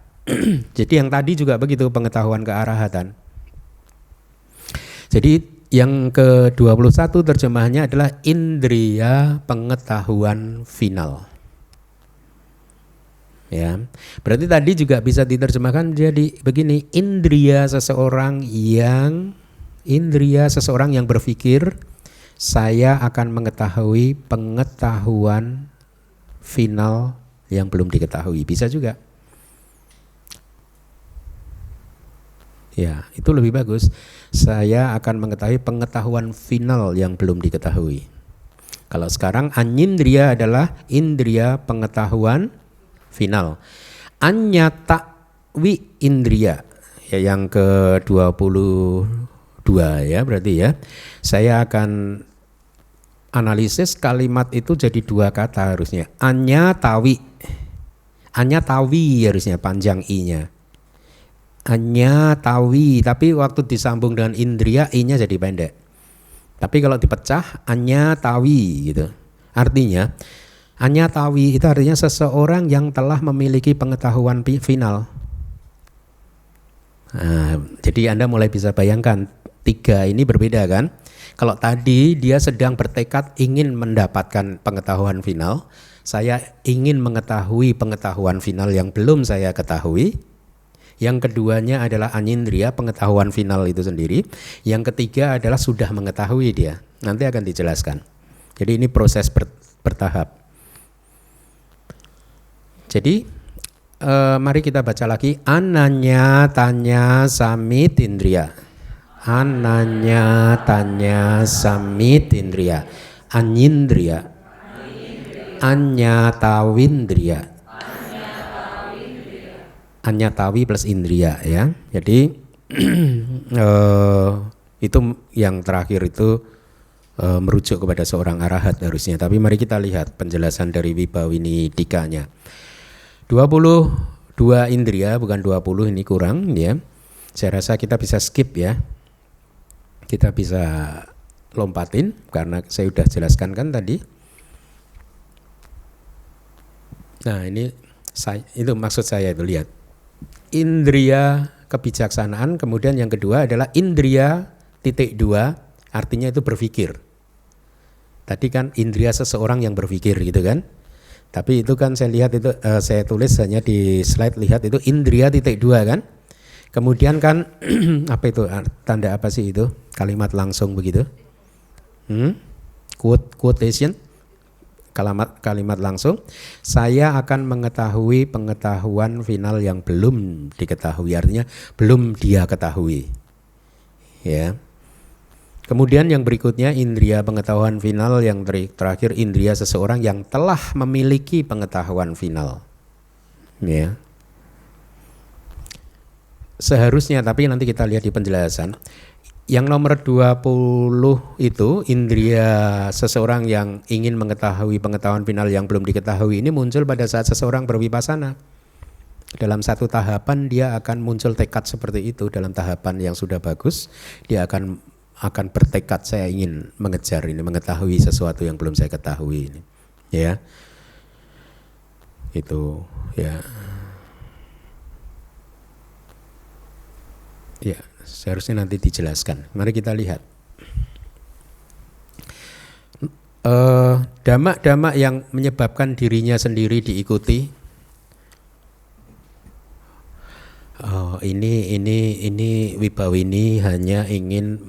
Jadi yang tadi juga begitu, pengetahuan kearahatan. Jadi yang ke-21 terjemahannya adalah indriya pengetahuan final. Ya, berarti tadi juga bisa diterjemahkan jadi begini, indria seseorang yang berpikir saya akan mengetahui pengetahuan final yang belum diketahui, bisa juga. Ya, itu lebih bagus. Saya akan mengetahui pengetahuan final yang belum diketahui. Kalau sekarang anyindriya adalah indria pengetahuan final. Anyata wi indriya, ya yang ke-22 ya berarti ya. Saya akan analisis kalimat itu jadi dua kata harusnya. Anyatawi. Anyatawi harusnya panjang i-nya. Anyatawi, tapi waktu disambung dengan indriya i-nya jadi pendek. Tapi kalau dipecah anyatawi gitu. Artinya anyatawi itu artinya seseorang yang telah memiliki pengetahuan final. Nah, jadi Anda mulai bisa bayangkan tiga ini berbeda kan? Kalau tadi dia sedang bertekad ingin mendapatkan pengetahuan final, saya ingin mengetahui pengetahuan final yang belum saya ketahui. Yang keduanya adalah anyindriya, pengetahuan final itu sendiri. Yang ketiga adalah sudah mengetahui dia. Nanti akan dijelaskan. Jadi ini proses bertahap. Jadi mari kita baca lagi. Ananya tanya samitindriya. Ananya tanya samitindriya. Anyindriya. Anyatawindriya. Anyatawi plus indriya ya. Jadi itu yang terakhir itu merujuk kepada seorang arahat harusnya. Tapi mari kita lihat penjelasan dari Wibawinidikanya. 22 indriya bukan 20, ini kurang ya. Saya rasa kita bisa skip ya. Kita bisa lompatin karena saya sudah jelaskan kan tadi. Nah, ini itu maksud saya itu, lihat. indria kebijaksanaan, kemudian yang kedua adalah indria titik dua, artinya itu berpikir. Tadi kan indria seseorang yang berpikir gitu kan. Tapi itu kan saya lihat itu saya tulis hanya di slide, lihat itu indria titik dua kan. Kemudian kan apa itu tanda apa sih itu? Kalimat langsung begitu. Quotation. Kalimat langsung. Saya akan mengetahui pengetahuan final yang belum diketahui, artinya belum dia ketahui. Ya. Kemudian yang berikutnya indria pengetahuan final, yang terakhir indria seseorang yang telah memiliki pengetahuan final. Ya. Seharusnya, tapi nanti kita lihat di penjelasan. Yang nomor 20 itu indria seseorang yang ingin mengetahui pengetahuan final yang belum diketahui ini muncul pada saat seseorang berwipasana. Dalam satu tahapan dia akan muncul tekad seperti itu, dalam tahapan yang sudah bagus dia akan bertekad, saya ingin mengejar ini, mengetahui sesuatu yang belum saya ketahui ini. Ya. Itu ya. Ya, seharusnya nanti dijelaskan. Mari kita lihat. Damak-damak yang menyebabkan dirinya sendiri diikuti. Ini Wibawini hanya ingin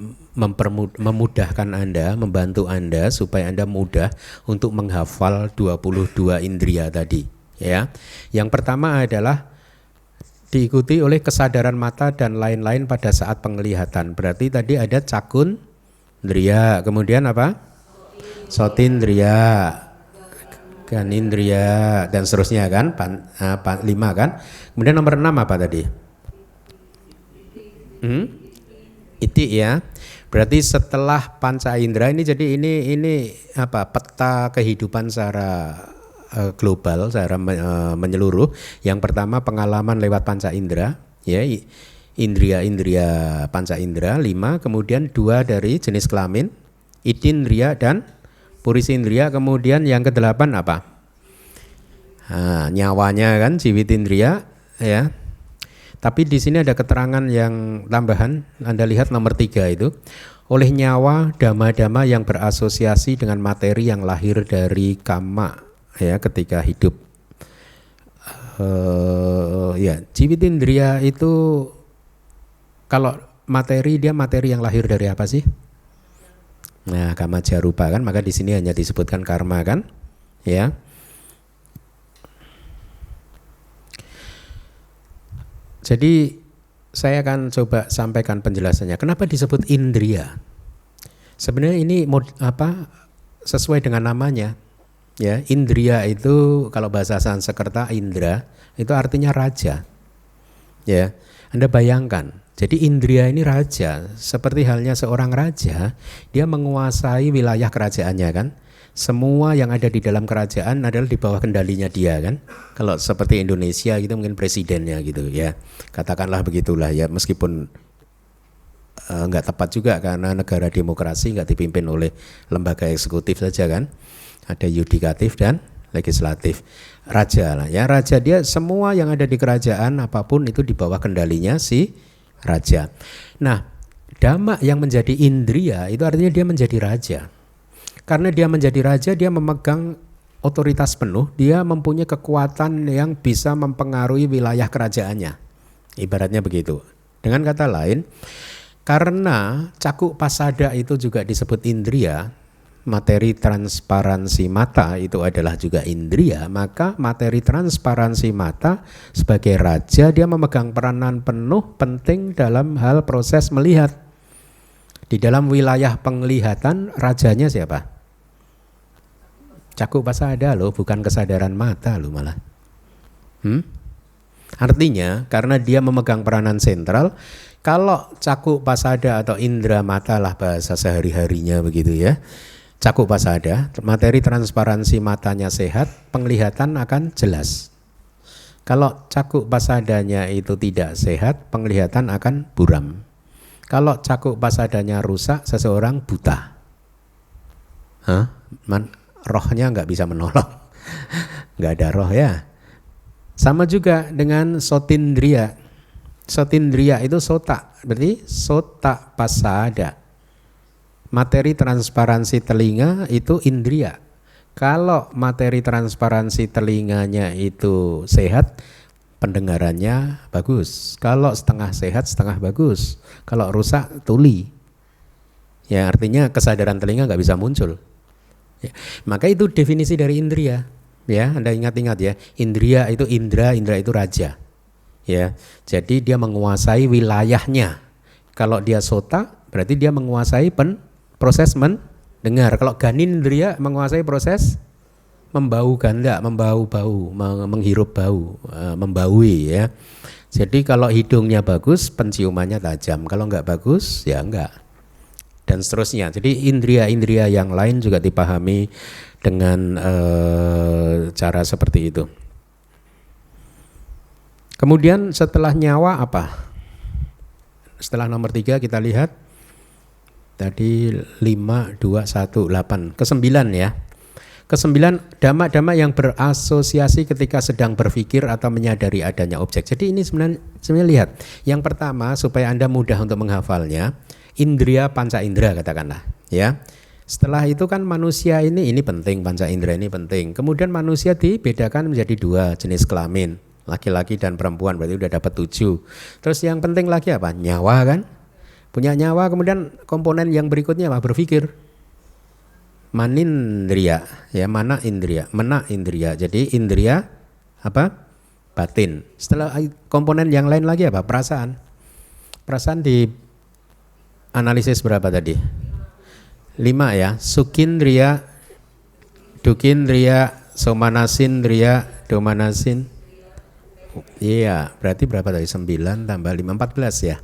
memudahkan Anda, membantu Anda supaya Anda mudah untuk menghafal 22 indria tadi, ya. Yang pertama adalah diikuti oleh kesadaran mata dan lain-lain pada saat penglihatan. Berarti tadi ada cakun indria, kemudian apa? Sotindria, ganindria dan seterusnya kan, 5 kan. Kemudian nomor 6 apa tadi? Iti ya. Berarti setelah panca indera ini, jadi ini apa? Peta kehidupan secara global, secara menyeluruh. Yang pertama pengalaman lewat panca indera, ya, indria panca indera 5, kemudian 2 dari jenis kelamin, itindria dan purisindria, kemudian yang ke-8 apa? Nyawanya kan, jiwitindria, ya. Tapi di sini ada keterangan yang tambahan. Anda lihat nomor 3 itu, oleh nyawa dhamma-dhamma yang berasosiasi dengan materi yang lahir dari kama, ya, ketika hidup. Ya, jiwitindria itu kalau materi, dia materi yang lahir dari apa sih? Nah, kama jarupa kan, maka di sini hanya disebutkan karma kan, ya. Jadi saya akan coba sampaikan penjelasannya. Kenapa disebut indria? Sebenarnya ini sesuai dengan namanya. Ya, indria itu kalau bahasa Sanskerta indra itu artinya raja. Ya, Anda bayangkan. Jadi indria ini raja, seperti halnya seorang raja, dia menguasai wilayah kerajaannya kan. Semua yang ada di dalam kerajaan adalah di bawah kendalinya dia kan. Kalau seperti Indonesia gitu mungkin presidennya gitu ya. Katakanlah begitulah ya, meskipun enggak tepat juga karena negara demokrasi enggak dipimpin oleh lembaga eksekutif saja kan. Ada yudikatif dan legislatif. Raja lah ya, raja dia semua yang ada di kerajaan apapun itu di bawah kendalinya si raja. Nah, dhamma yang menjadi indria itu artinya dia menjadi raja. Karena dia menjadi raja, dia memegang otoritas penuh, dia mempunyai kekuatan yang bisa mempengaruhi wilayah kerajaannya. Ibaratnya begitu. Dengan kata lain, karena caku pasada itu juga disebut indria, materi transparansi mata itu adalah juga indria, maka materi transparansi mata sebagai raja dia memegang peranan penuh penting dalam hal proses melihat. Di dalam wilayah penglihatan rajanya siapa? Caku pasada loh, bukan kesadaran mata loh malah. Artinya karena dia memegang peranan sentral, kalau caku pasada atau indera mata lah bahasa sehari-harinya begitu ya. Caku pasada, materi transparansi matanya sehat, penglihatan akan jelas. Kalau caku pasadanya itu tidak sehat, penglihatan akan buram. Kalau caku pasadanya rusak, seseorang buta. Rohnya nggak bisa menolong, nggak ada roh ya. Sama juga dengan sotindria. Sotindria itu sota, berarti sota pasada. Materi transparansi telinga itu indria. Kalau materi transparansi telinganya itu sehat, pendengarannya bagus. Kalau setengah sehat, setengah bagus. Kalau rusak, tuli. Ya artinya kesadaran telinga nggak bisa muncul. Ya, maka itu definisi dari indria. Ya, Anda ingat-ingat ya. Indria itu indra, indra itu raja. Ya, jadi dia menguasai wilayahnya. Kalau dia sota, berarti dia menguasai proses mendengar. Kalau ganindria menguasai proses membau ganda, membau bau, menghirup bau, membaui ya. Jadi kalau hidungnya bagus, penciumannya tajam. Kalau enggak bagus, ya enggak. Dan seterusnya. Jadi indria-indria yang lain juga dipahami dengan cara seperti itu. Kemudian setelah nyawa apa? Setelah nomor 3 kita lihat tadi 5, 2, 1, 8. Ke-9 ya. Ke-9 dhamma-dhamma yang berasosiasi ketika sedang berpikir atau menyadari adanya objek. Jadi ini sebenarnya lihat. Yang pertama supaya Anda mudah untuk menghafalnya, indria panca indera katakanlah ya. Setelah itu kan manusia ini penting, panca indera ini penting. Kemudian manusia dibedakan menjadi 2 jenis kelamin. Laki-laki dan perempuan, berarti udah dapat 7. Terus yang penting lagi apa? Nyawa kan? Punya nyawa, kemudian komponen yang berikutnya apa? Berpikir. Manindria, ya mana indria? Mena indria. Jadi indria apa? Batin. Setelah komponen yang lain lagi apa? Perasaan. Perasaan di analisis berapa tadi? 5 ya. Sukindria, dukindria, somanasindria, domanasin. Iya, berarti berapa tadi? 9 tambah 5, 14 ya.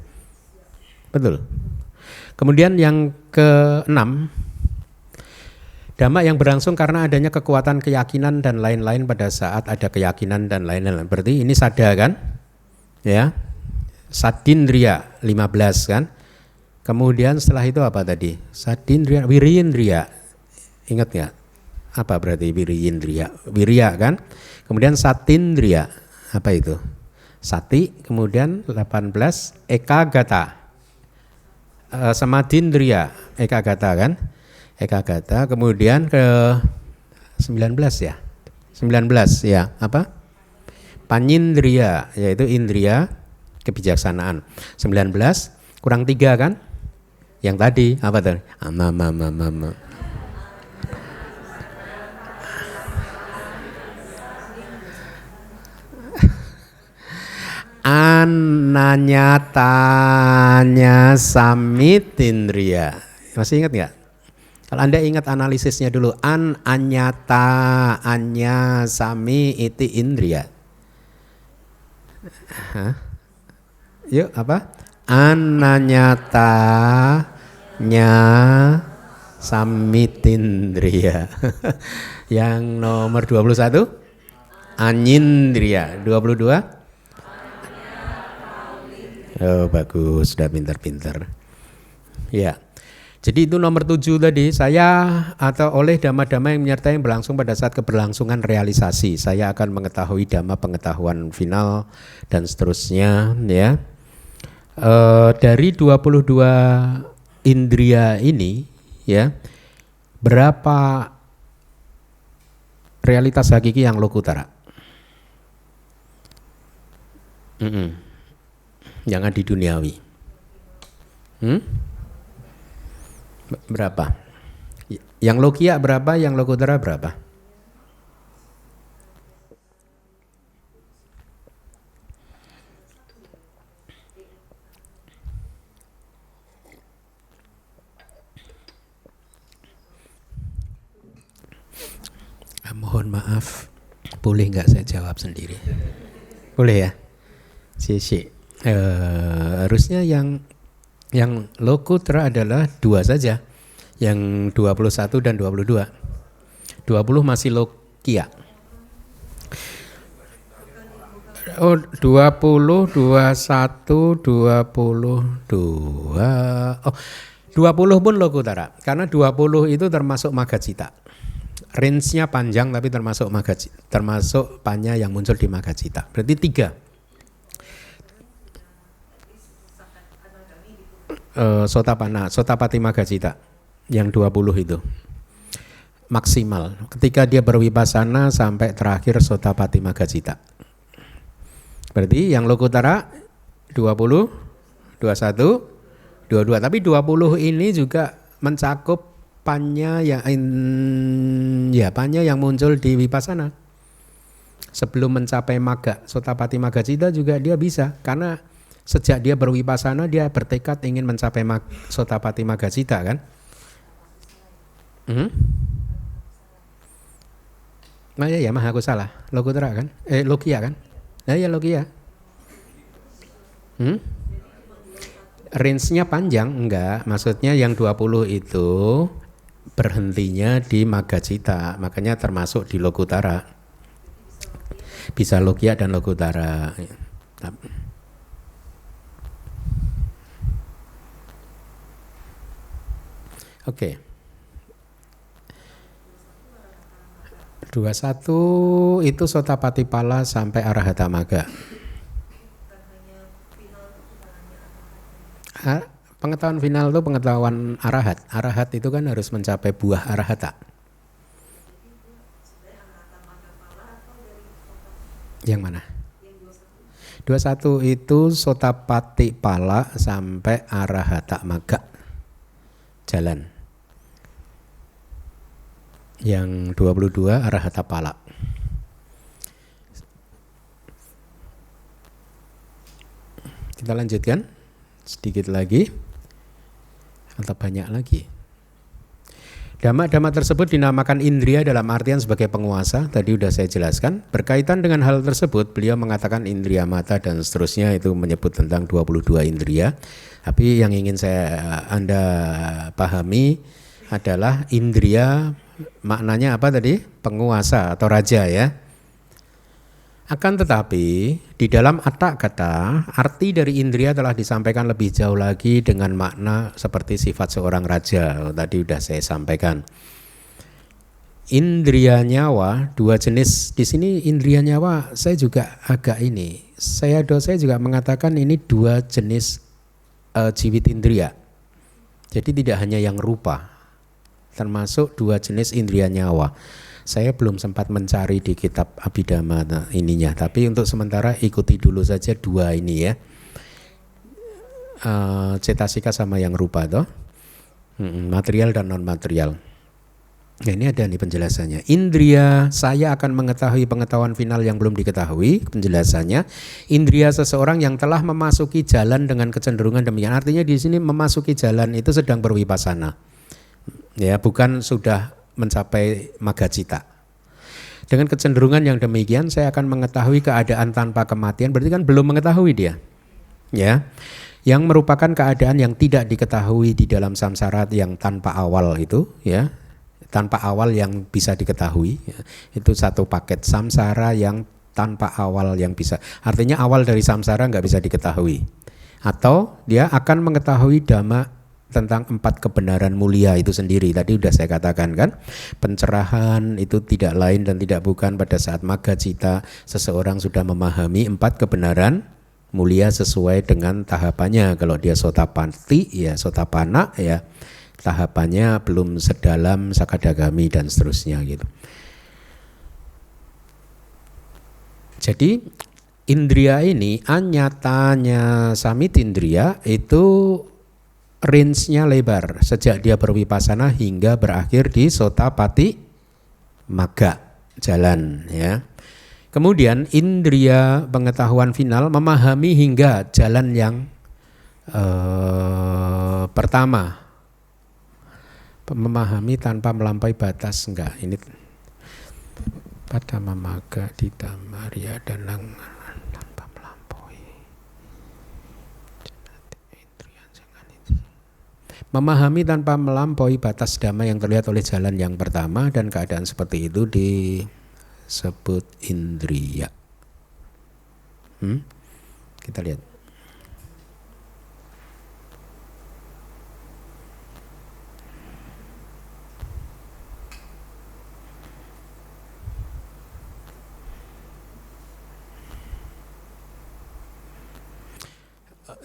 Betul. Kemudian yang ke-6, dhamma yang berlangsung karena adanya kekuatan keyakinan dan lain-lain pada saat ada keyakinan dan lain-lain. Berarti ini sada kan? Ya. Sadindria 15 kan? Kemudian setelah itu apa tadi? Sadindria, wirindria. Ingat nggak? Apa berarti wirindria? Wirya kan? Kemudian satindria. Apa itu? Sati, kemudian 18 ekagata. Samadindria, ekagata kan? Ekagata, kemudian ke 19 ya. 19 ya, apa? Panindria, yaitu indria kebijaksanaan. 19 kurang 3 kan? Yang tadi apa tadi? Ananyatanya samitindria. Masih ingat nggak? Kalau Anda ingat analisisnya dulu, anyata anya sami iti indria. Hah? Yuk apa? Ananyatanya samitindria. Yang nomor 21 anyindria. 22 oh bagus, sudah pintar-pintar. Ya, jadi itu nomor 7 tadi. Saya atau oleh dhamma-dhamma yang menyertai yang berlangsung pada saat keberlangsungan realisasi, saya akan mengetahui dhamma pengetahuan final dan seterusnya. Ya, dari 22 indria ini, ya, berapa realitas hakiki yang lokutara? Jangan di duniawi. Berapa? Yang lokia berapa? Yang lokutara berapa? Mohon maaf, boleh nggak saya jawab sendiri? Boleh ya? Sisi. Harusnya yang lokutra adalah 2 saja, yang 21 dan 22. 20 masih lokia. Oh 20, 21, 22. Oh 20 pun lokutara, karena 20 itu termasuk magacita. Range-nya panjang tapi termasuk panya yang muncul di Magacita. Berarti 3. Sotapana, Sotapati Magacita yang 20 itu. Maksimal. Ketika dia berwipasana sampai terakhir Sotapati Magacita. Berarti yang Lokutara 20, 21, 22. Tapi 20 ini juga mencakup panya yang muncul di wipasana. Sebelum mencapai maga, Sotapati Magacita juga dia bisa. Karena sejak dia berwipasana dia bertekad ingin mencapai Sotapati Magacita kan. Nah ya mah aku salah. Lokutara kan? Lokia kan? Nah ya Lokia. Range-nya panjang enggak, maksudnya yang 20 itu berhentinya di Magacita, makanya termasuk di Lokutara. Bisa Lokia dan Lokutara. Oke. 21 itu Sotapati Pala sampai Arahata Maga. Pengetahuan final itu pengetahuan arahat. Arahat itu kan harus mencapai buah arahata. Yang mana? 21 itu Sotapati Pala sampai Arahata Maga. Jalan. Yang 22 Arahata Pala. Kita lanjutkan sedikit lagi atau banyak lagi. Dhamma-dhamma tersebut dinamakan indriya dalam artian sebagai penguasa. Tadi sudah saya jelaskan. Berkaitan dengan hal tersebut, beliau mengatakan indriya mata dan seterusnya, itu menyebut tentang 22 indriya. Tapi yang ingin Anda pahami adalah indriya maknanya apa tadi? Penguasa atau raja ya. Akan tetapi di dalam atta kata, arti dari indriya telah disampaikan lebih jauh lagi dengan makna seperti sifat seorang raja. Tadi sudah saya sampaikan. Indriya nyawa dua jenis. Di sini indriya nyawa saya juga agak ini. Saya juga mengatakan ini dua jenis jiwit indriya. Jadi tidak hanya yang rupa, termasuk dua jenis indriya nyawa. Saya belum sempat mencari di kitab Abhidhamma ininya, tapi untuk sementara ikuti dulu saja dua ini ya, cetasika sama yang rupa toh, material dan non material. Nah ini ada nih penjelasannya. Indriya, saya akan mengetahui pengetahuan final yang belum diketahui. Penjelasannya, indriya seseorang yang telah memasuki jalan dengan kecenderungan demikian. Artinya di sini memasuki jalan itu sedang berwipasana, ya bukan sudah mencapai Magacita. Dengan kecenderungan yang demikian saya akan mengetahui keadaan tanpa kematian, berarti kan belum mengetahui dia. Ya. Yang merupakan keadaan yang tidak diketahui di dalam samsara yang tanpa awal itu, ya. Tanpa awal yang bisa diketahui, ya. Itu satu paket samsara yang tanpa awal yang bisa. Artinya awal dari samsara enggak bisa diketahui. Atau dia akan mengetahui dhamma tentang 4 kebenaran mulia itu sendiri. Tadi sudah saya katakan kan, pencerahan itu tidak lain dan tidak bukan pada saat Magacita seseorang sudah memahami 4 kebenaran mulia sesuai dengan tahapannya. Kalau dia Sotapati ya Sotapana ya tahapannya belum sedalam Sakadagami dan seterusnya gitu. Jadi indriya ini anyatanya samitindriya itu range-nya lebar sejak dia berwipasana hingga berakhir di Sotapati Maga, jalan ya. Kemudian indriya pengetahuan final memahami hingga jalan yang pertama. Memahami tanpa melampaui batas enggak. Ini pada Maga di Dhammarya dan tanpa melampaui. Memahami tanpa melampaui batas dhamma yang terlihat oleh jalan yang pertama, dan keadaan seperti itu disebut indriya. Kita lihat.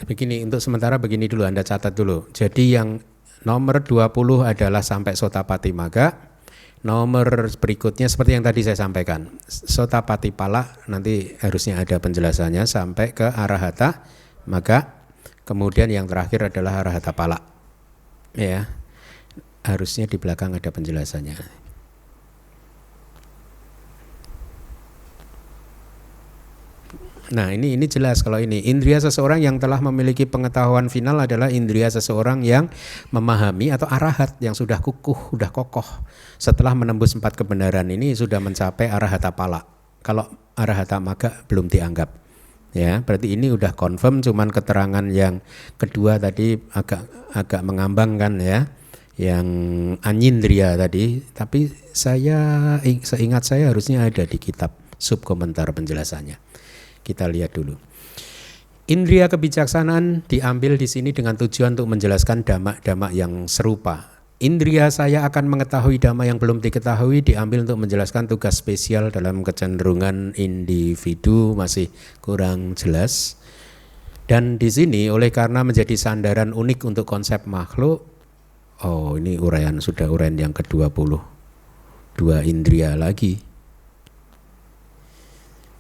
begini, untuk sementara begini dulu, Anda catat dulu. Jadi yang nomor 20 adalah sampai Sotapati Magga. Nomor berikutnya seperti yang tadi saya sampaikan, Sotapati Pala, nanti harusnya ada penjelasannya sampai ke Arahata Magga. Kemudian yang terakhir adalah Arahata Pala. Ya. Harusnya di belakang ada penjelasannya. Nah ini jelas kalau ini indria seseorang yang telah memiliki pengetahuan final adalah indria seseorang yang memahami atau arahat yang sudah kukuh, sudah kokoh setelah menembus 4 kebenaran ini sudah mencapai arahata pala. Kalau arahata magga belum dianggap, ya berarti ini udah confirm. Cuman keterangan yang kedua tadi agak mengambang kan ya, yang anyindria tadi. Tapi seingat saya harusnya ada di kitab sub komentar penjelasannya. Kita lihat dulu. Indria kebijaksanaan diambil di sini dengan tujuan untuk menjelaskan dhamma-dhamma yang serupa. Indria saya akan mengetahui dhamma yang belum diketahui diambil untuk menjelaskan tugas spesial dalam kecenderungan individu, masih kurang jelas. Dan di sini oleh karena menjadi sandaran unik untuk konsep makhluk, oh ini sudah uraian yang ke-20. 2 indria lagi.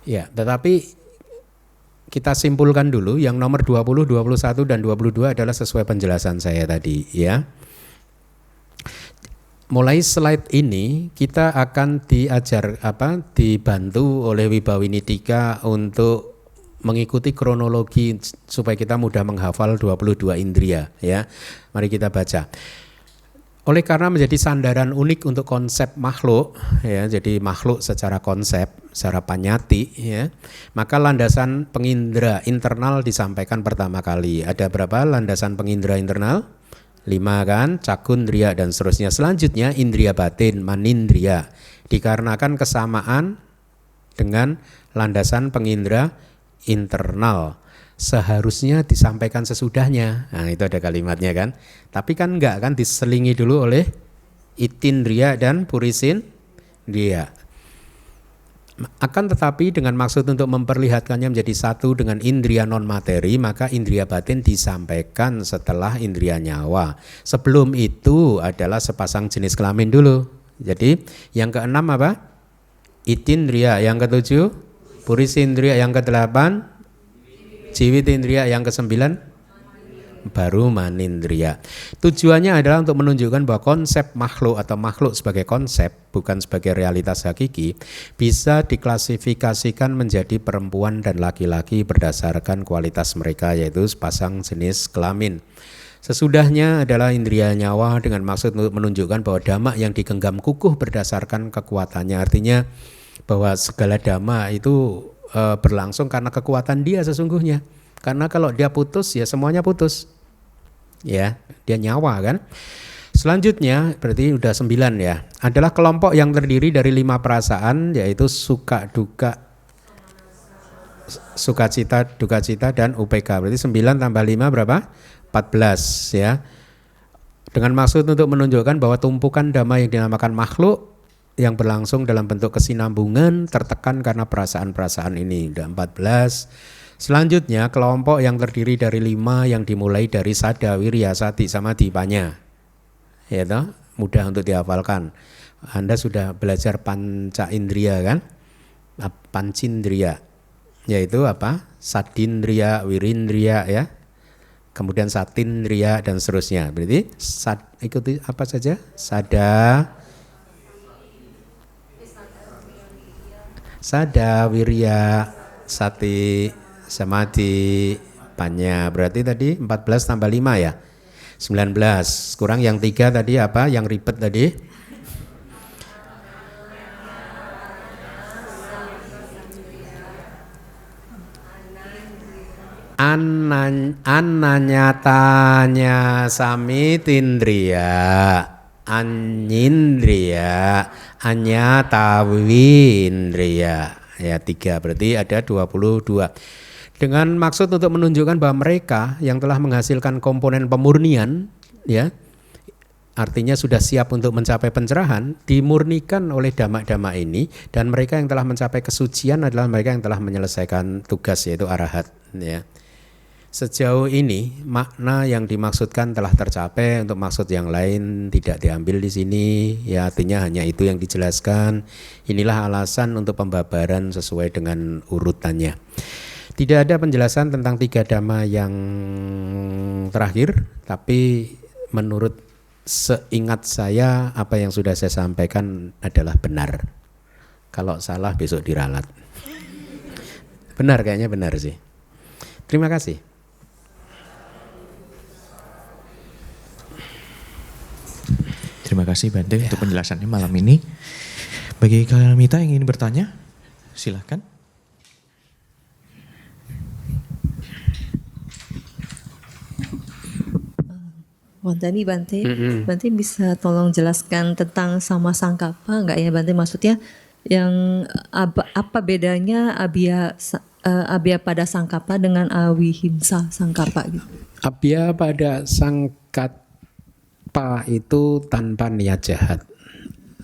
Ya, tetapi kita simpulkan dulu yang nomor 20, 21 dan 22 adalah sesuai penjelasan saya tadi ya. Mulai slide ini kita akan dibantu oleh Wibawinidika untuk mengikuti kronologi supaya kita mudah menghafal 22 indria ya. Mari kita baca. Oleh karena menjadi sandaran unik untuk konsep makhluk, ya, jadi makhluk secara konsep, secara panyati, ya, maka landasan pengindra internal disampaikan pertama kali. Ada berapa landasan pengindra internal? 5 kan, cakundria dan seterusnya. Selanjutnya indria batin, manindria, dikarenakan kesamaan dengan landasan pengindra internal. Seharusnya disampaikan sesudahnya. Nah itu ada kalimatnya kan. Tapi kan enggak kan, diselingi dulu oleh itindria dan purisindria. Akan tetapi dengan maksud untuk memperlihatkannya menjadi satu dengan indria non materi, maka indria batin disampaikan setelah indria nyawa. Sebelum itu adalah sepasang jenis kelamin dulu. Jadi yang ke-6 apa? Itindria. Yang ke-7 purisindria. Yang ke-8 jiwitindria. Yang ke-9 baru manindria. Tujuannya adalah untuk menunjukkan bahwa konsep makhluk atau makhluk sebagai konsep, bukan sebagai realitas hakiki, bisa diklasifikasikan menjadi perempuan dan laki-laki berdasarkan kualitas mereka, yaitu sepasang jenis kelamin. Sesudahnya adalah indria nyawa dengan maksud untuk menunjukkan bahwa dhamma yang digenggam kukuh berdasarkan kekuatannya. Artinya bahwa segala dhamma itu berlangsung karena kekuatan dia sesungguhnya. Karena kalau dia putus ya semuanya putus. Ya, dia nyawa kan. Selanjutnya berarti udah 9 ya. Adalah kelompok yang terdiri dari 5 perasaan, yaitu suka, duka, sukacita, dukacita dan UPK. Berarti 9 tambah 5 berapa? 14 ya. Dengan maksud untuk menunjukkan bahwa tumpukan dhamma yang dinamakan makhluk yang berlangsung dalam bentuk kesinambungan tertekan karena perasaan-perasaan ini. Udah 14. Selanjutnya kelompok yang terdiri dari 5 yang dimulai dari sada, wirya, sati sama dipanya. Ya toh, mudah untuk dihafalkan. Anda sudah belajar panca indria kan? Pancindria. Yaitu apa? Sadindria, wirindria ya. Kemudian satindria dan seterusnya. Berarti ikuti apa saja? Sada, wirya, sati, samadhi, panya. Berarti tadi 14 tambah 5 ya? 19. Kurang yang 3 tadi apa? Yang ribet tadi? Ananyatanya samitindriya, anyindriya, anyatawindriya. Ya 3, berarti ada 22. Dengan maksud untuk menunjukkan bahwa mereka yang telah menghasilkan komponen pemurnian, ya, artinya sudah siap untuk mencapai pencerahan, dimurnikan oleh dhamma-dhamma ini, dan mereka yang telah mencapai kesucian adalah mereka yang telah menyelesaikan tugas, yaitu arahat. Ya. Sejauh ini makna yang dimaksudkan telah tercapai, untuk maksud yang lain tidak diambil di sini. Ya artinya hanya itu yang dijelaskan. Inilah alasan untuk pembabaran sesuai dengan urutannya. Tidak ada penjelasan tentang 3 dhamma yang terakhir, tapi menurut seingat saya apa yang sudah saya sampaikan adalah benar. Kalau salah besok diralat. Benar, kayaknya benar sih. Terima kasih. Terima kasih Bante untuk penjelasannya malam ini. Bagi kalian Mita yang ingin bertanya, silahkan. Wandani Bante, Bante bisa tolong jelaskan tentang sama sangkapa enggak ya Bante? Maksudnya yang apa bedanya abya pada sangkapa dengan awihimsa sangkapa gitu? Abya pada sangkapa itu tanpa niat jahat,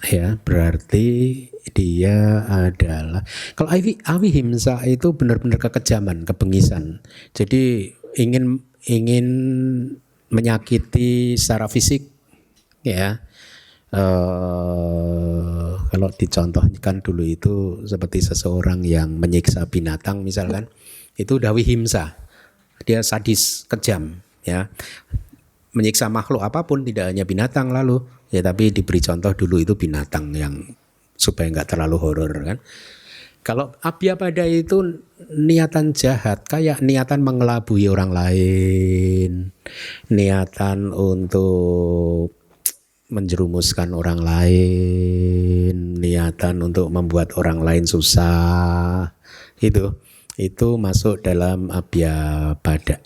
ya berarti dia adalah, kalau awihimsa itu benar-benar kekejaman, kebengisan. Jadi ingin menyakiti secara fisik, ya. Kalau dicontohkan dulu itu seperti seseorang yang menyiksa binatang misalkan, itu udah wihimsa, dia sadis, kejam, ya. Menyiksa makhluk apapun, tidak hanya binatang lalu, ya tapi diberi contoh dulu itu binatang yang supaya nggak terlalu horor kan. Kalau abyapada itu niatan jahat, kayak niatan mengelabui orang lain, niatan untuk menjerumuskan orang lain, niatan untuk membuat orang lain susah, itu masuk dalam abyapada.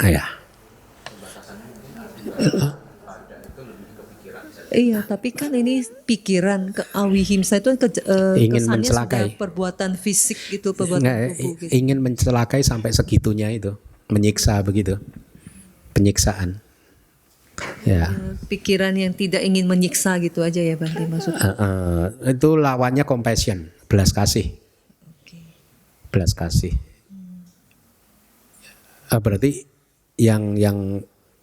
Ya. Iya, tapi kan ini pikiran ke awihimsa itu ingin kesannya mencelakai, sudah perbuatan fisik gitu, perbuatan tubuh gitu. Ingin mencelakai sampai segitunya itu, menyiksa begitu, penyiksaan. Ya. Pikiran yang tidak ingin menyiksa gitu aja ya Bante maksudnya. Itu lawannya compassion, belas kasih. Belas kasih. Berarti yang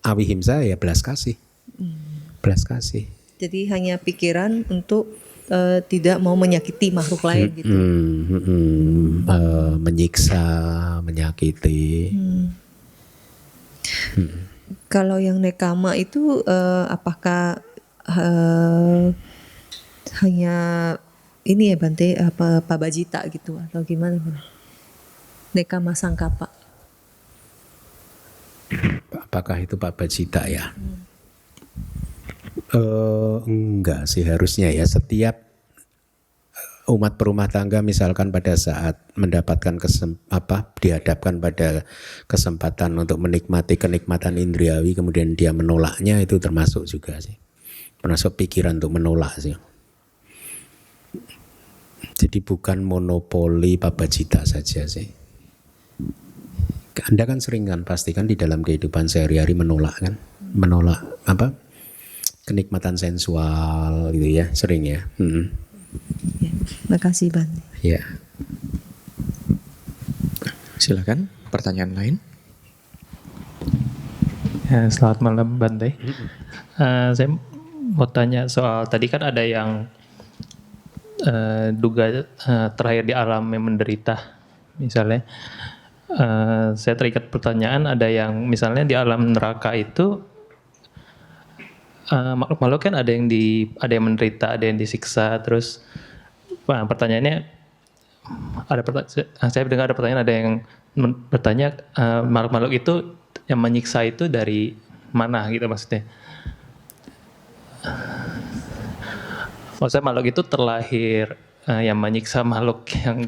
awihimsa ya belas kasih. Belas kasih. Jadi hanya pikiran untuk tidak mau menyakiti makhluk lain gitu. Menyiksa, menyakiti. Kalau yang nekama itu apakah hanya ini ya Bante, apa pabajita gitu atau gimana? Nekama sangkapa. Apakah itu pabajita ya? Enggak sih harusnya ya. Setiap umat berumah tangga misalkan pada saat mendapatkan dihadapkan pada kesempatan untuk menikmati kenikmatan indriawi kemudian dia menolaknya, itu termasuk juga sih, termasuk pikiran untuk menolak sih. Jadi bukan monopoli pabajita saja sih. Anda kan sering kan pastikan di dalam kehidupan sehari-hari menolak kan, menolak kenikmatan sensual gitu ya, sering ya. Ya, makasih Bante. Ya. Silakan pertanyaan lain. Ya, selamat malam Bante. Saya mau tanya soal tadi kan ada yang duga terakhir di alam yang menderita, misalnya. Saya terikat pertanyaan, ada yang misalnya di alam neraka itu makhluk-makhluk kan ada yang menderita, ada yang disiksa, terus pertanyaannya saya dengar ada pertanyaan, ada yang bertanya makhluk-makhluk itu yang menyiksa itu dari mana gitu maksudnya. Maksudnya makhluk itu terlahir yang menyiksa makhluk yang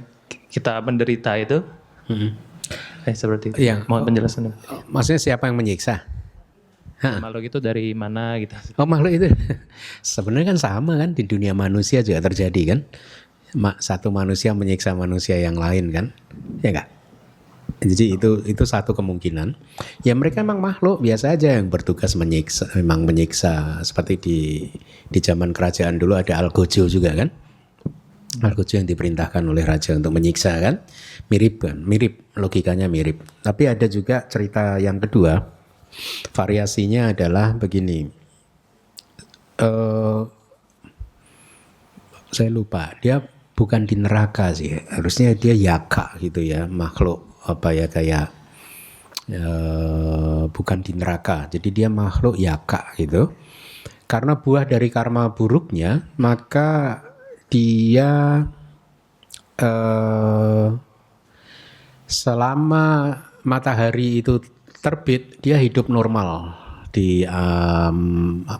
kita menderita itu. Seperti itu. Ya. Mohon penjelasan. Maksudnya siapa yang menyiksa? Makhluk itu dari mana gitu? Makhluk itu sebenarnya kan sama kan, di dunia manusia juga terjadi kan. Satu manusia menyiksa manusia yang lain kan, ya enggak? Jadi itu satu kemungkinan. Ya mereka memang makhluk biasa aja yang bertugas menyiksa, memang menyiksa. Seperti di zaman kerajaan dulu ada Algojo juga kan. Al-Quds yang diperintahkan oleh raja untuk menyiksa kan? Mirip kan? Mirip, logikanya mirip. Tapi ada juga cerita yang kedua, variasinya adalah begini. Saya lupa, dia bukan di neraka sih, harusnya dia yaka gitu ya, makhluk apa ya kayak bukan di neraka, jadi dia makhluk yaka gitu. Karena buah dari karma buruknya, maka dia selama matahari itu terbit, dia hidup normal di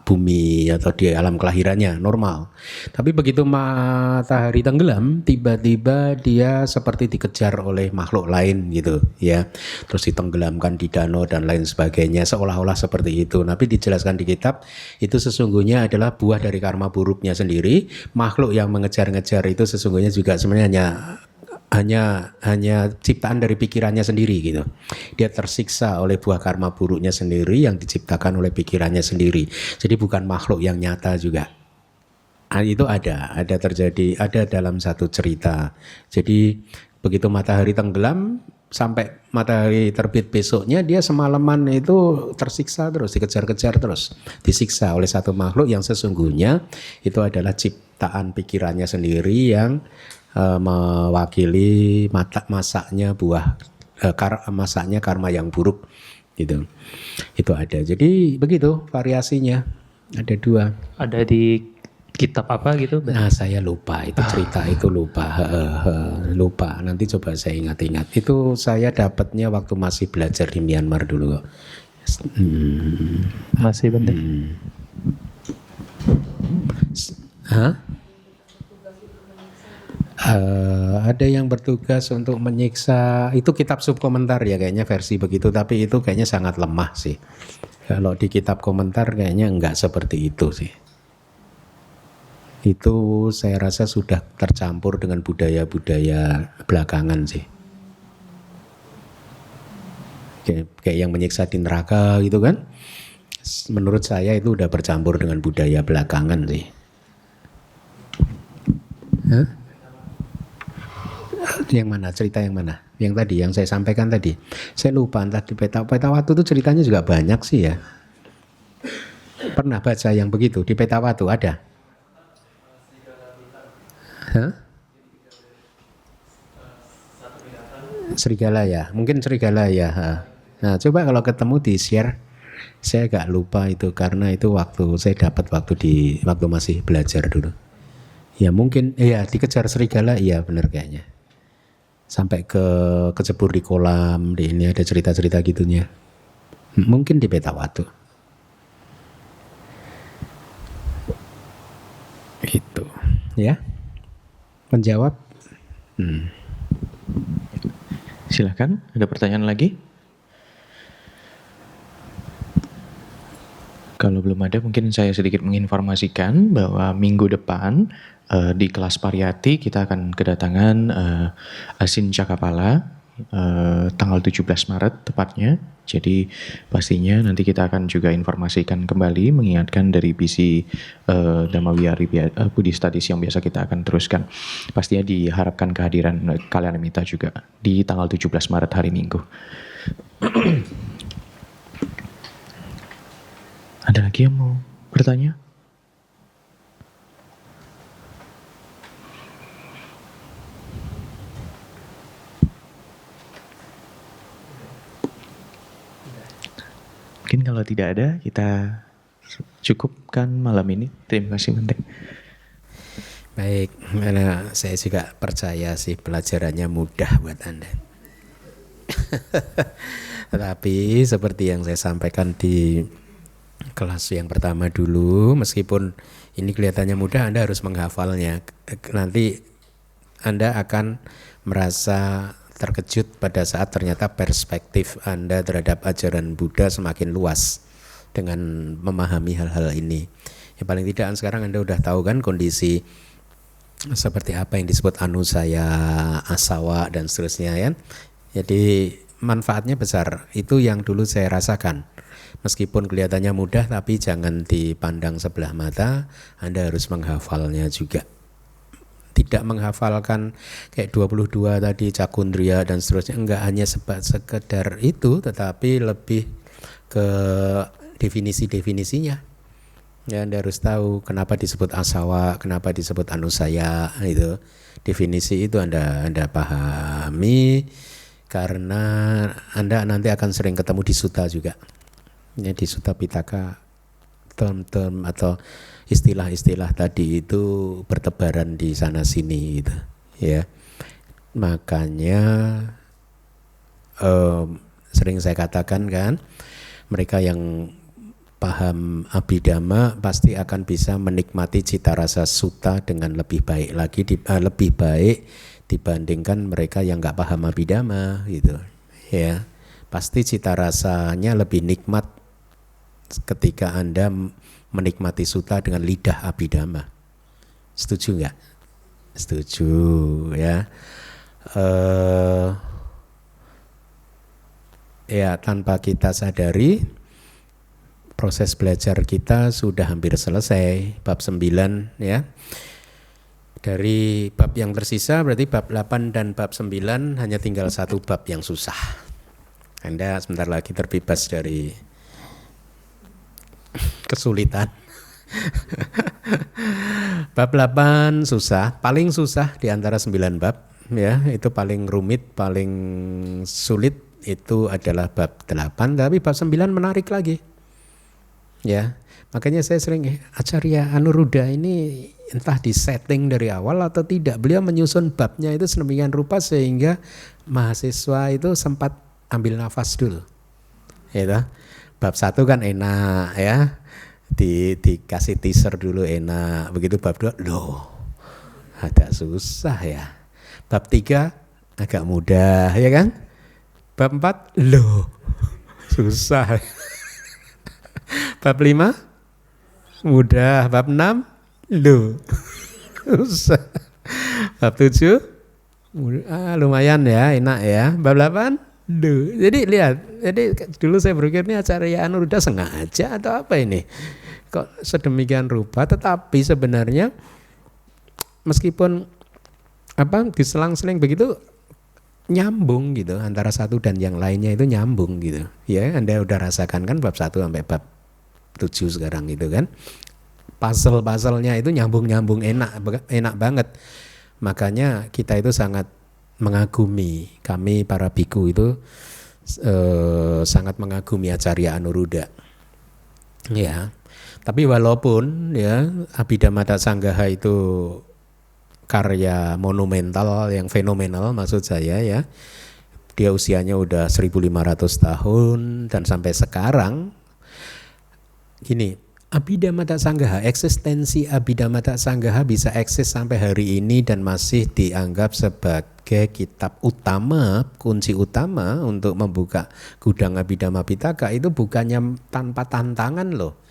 bumi atau di alam kelahirannya normal. Tapi begitu matahari tenggelam, tiba-tiba dia seperti dikejar oleh makhluk lain gitu ya. Terus ditenggelamkan di danau dan lain sebagainya, seolah-olah seperti itu. Tapi dijelaskan di kitab, itu sesungguhnya adalah buah dari karma buruknya sendiri. Makhluk yang mengejar-ngejar itu sesungguhnya juga sebenarnya hanya ciptaan dari pikirannya sendiri gitu. Dia tersiksa oleh buah karma buruknya sendiri yang diciptakan oleh pikirannya sendiri. Jadi bukan makhluk yang nyata juga. Itu ada terjadi, ada dalam satu cerita. Jadi begitu matahari tenggelam sampai matahari terbit besoknya, dia semalaman itu tersiksa terus, dikejar-kejar terus, disiksa oleh satu makhluk yang sesungguhnya itu adalah ciptaan pikirannya sendiri yang mewakili masaknya buah masaknya karma yang buruk gitu. Itu ada. Jadi begitu variasinya. Ada 2. Ada di kitab apa gitu? Nah, saya lupa itu cerita itu lupa. Lupa. Nanti coba saya ingat-ingat. Itu saya dapatnya waktu masih belajar di Myanmar dulu. Masih Bante. Hah? Ada yang bertugas untuk menyiksa, itu kitab subkomentar ya kayaknya versi begitu, tapi itu kayaknya sangat lemah sih. Kalau di kitab komentar kayaknya enggak seperti itu sih. Itu saya rasa sudah tercampur dengan budaya-budaya belakangan sih. Kayak yang menyiksa di neraka gitu kan. Menurut saya itu udah bercampur dengan budaya belakangan sih. Hah? Yang mana? Cerita yang mana? Yang tadi, yang saya sampaikan tadi. Saya lupa, entah di Petawatu itu ceritanya juga banyak sih ya. Pernah baca yang begitu di Petawatu ada? Hah? Serigala ya? Mungkin serigala ya. Nah, coba kalau ketemu di share. Saya agak lupa itu karena itu waktu saya dapat waktu masih belajar dulu. Ya mungkin, ya dikejar serigala, iya benar kayaknya. Sampai kecebur di kolam, di ini ada cerita-cerita gitunya. Mungkin di Petawatu. Gitu, ya. Menjawab. Silakan, ada pertanyaan lagi? Kalau belum ada, mungkin saya sedikit menginformasikan bahwa minggu depan di kelas Pariyati kita akan kedatangan Asin Cakapala tanggal 17 Maret tepatnya. Jadi pastinya nanti kita akan juga informasikan kembali, mengingatkan dari PC Dhamma Wihara Buddhist Studies yang biasa kita akan teruskan. Pastinya diharapkan kehadiran Kalyanamita juga di tanggal 17 Maret hari Minggu. Ada lagi yang mau bertanya? Mungkin kalau tidak ada, kita cukupkan malam ini. Terima kasih Bante. Baik, karena saya juga percaya sih pelajarannya mudah buat Anda. Tetapi seperti yang saya sampaikan di kelas yang pertama dulu, meskipun ini kelihatannya mudah, Anda harus menghafalnya. Nanti Anda akan merasa terkejut pada saat ternyata perspektif Anda terhadap ajaran Buddha semakin luas dengan memahami hal-hal ini. Yang paling tidak sekarang Anda udah tahu kan kondisi seperti apa yang disebut anusaya, asawa dan seterusnya ya. Jadi manfaatnya besar. Itu yang dulu saya rasakan. Meskipun kelihatannya mudah, tapi jangan dipandang sebelah mata. Anda harus menghafalnya juga. tidak menghafalkan kayak 22 tadi Cakundria dan seterusnya, enggak hanya sekedar itu, tetapi lebih ke definisi-definisinya. Ya, Anda harus tahu kenapa disebut asawa, kenapa disebut anusaya, itu definisi itu Anda pahami, karena Anda nanti akan sering ketemu di Sutta juga. Ya, di Sutta Pitaka term-term atau istilah-istilah tadi itu bertebaran di sana sini gitu. Ya. Makanya sering saya katakan kan, mereka yang paham Abhidhamma pasti akan bisa menikmati cita rasa sutta dengan lebih baik lagi, lebih baik dibandingkan mereka yang nggak paham Abhidhamma gitu. Ya, pasti cita rasanya lebih nikmat ketika Anda menikmati sutta dengan lidah Abhidhamma. Setuju nggak? Setuju ya. Ya, tanpa kita sadari proses belajar kita sudah hampir selesai, bab 9 ya. Dari bab yang tersisa berarti bab 8 dan bab 9 hanya tinggal satu bab yang susah. Anda sebentar lagi terbebas dari kesulitan. Bab 8 susah, paling susah di antara 9 bab ya, itu paling rumit, paling sulit itu adalah bab 8, tapi bab 9 menarik lagi. Ya, makanya saya sering Acarya Anuruddha ini entah disetting dari awal atau tidak, beliau menyusun babnya itu sedemikian rupa sehingga mahasiswa itu sempat ambil nafas dulu. Ya, bab 1 kan enak ya, dikasih teaser dulu enak, begitu bab 2 loh agak susah ya, bab 3 agak mudah ya kan, bab 4 loh susah. Bab 5 mudah, bab 6 loh susah, bab 7 lumayan ya, enak ya, bab 8 loh. Jadi lihat, jadi dulu saya berpikir ini Acarya Anuruddha sengaja atau apa ini kok sedemikian rupa, tetapi sebenarnya meskipun diselang-seling begitu nyambung gitu, antara satu dan yang lainnya itu nyambung gitu ya. Anda udah rasakan kan bab 1 sampai bab 7 sekarang gitu kan, puzzle-puzzlenya itu nyambung-nyambung, enak banget. Makanya kita itu sangat mengagumi, kami para biku itu sangat mengagumi Acarya Anuruddha ya. Tapi walaupun ya Abhidhamma Sanggaha itu karya monumental yang fenomenal, maksud saya ya, dia usianya udah 1500 tahun dan sampai sekarang gini, Abhidhamma Sanggaha, eksistensi Abhidhamma Sanggaha bisa eksis sampai hari ini dan masih dianggap sebagai kitab utama, kunci utama untuk membuka gudang Abhidhamma Pitaka, itu bukannya tanpa tantangan loh.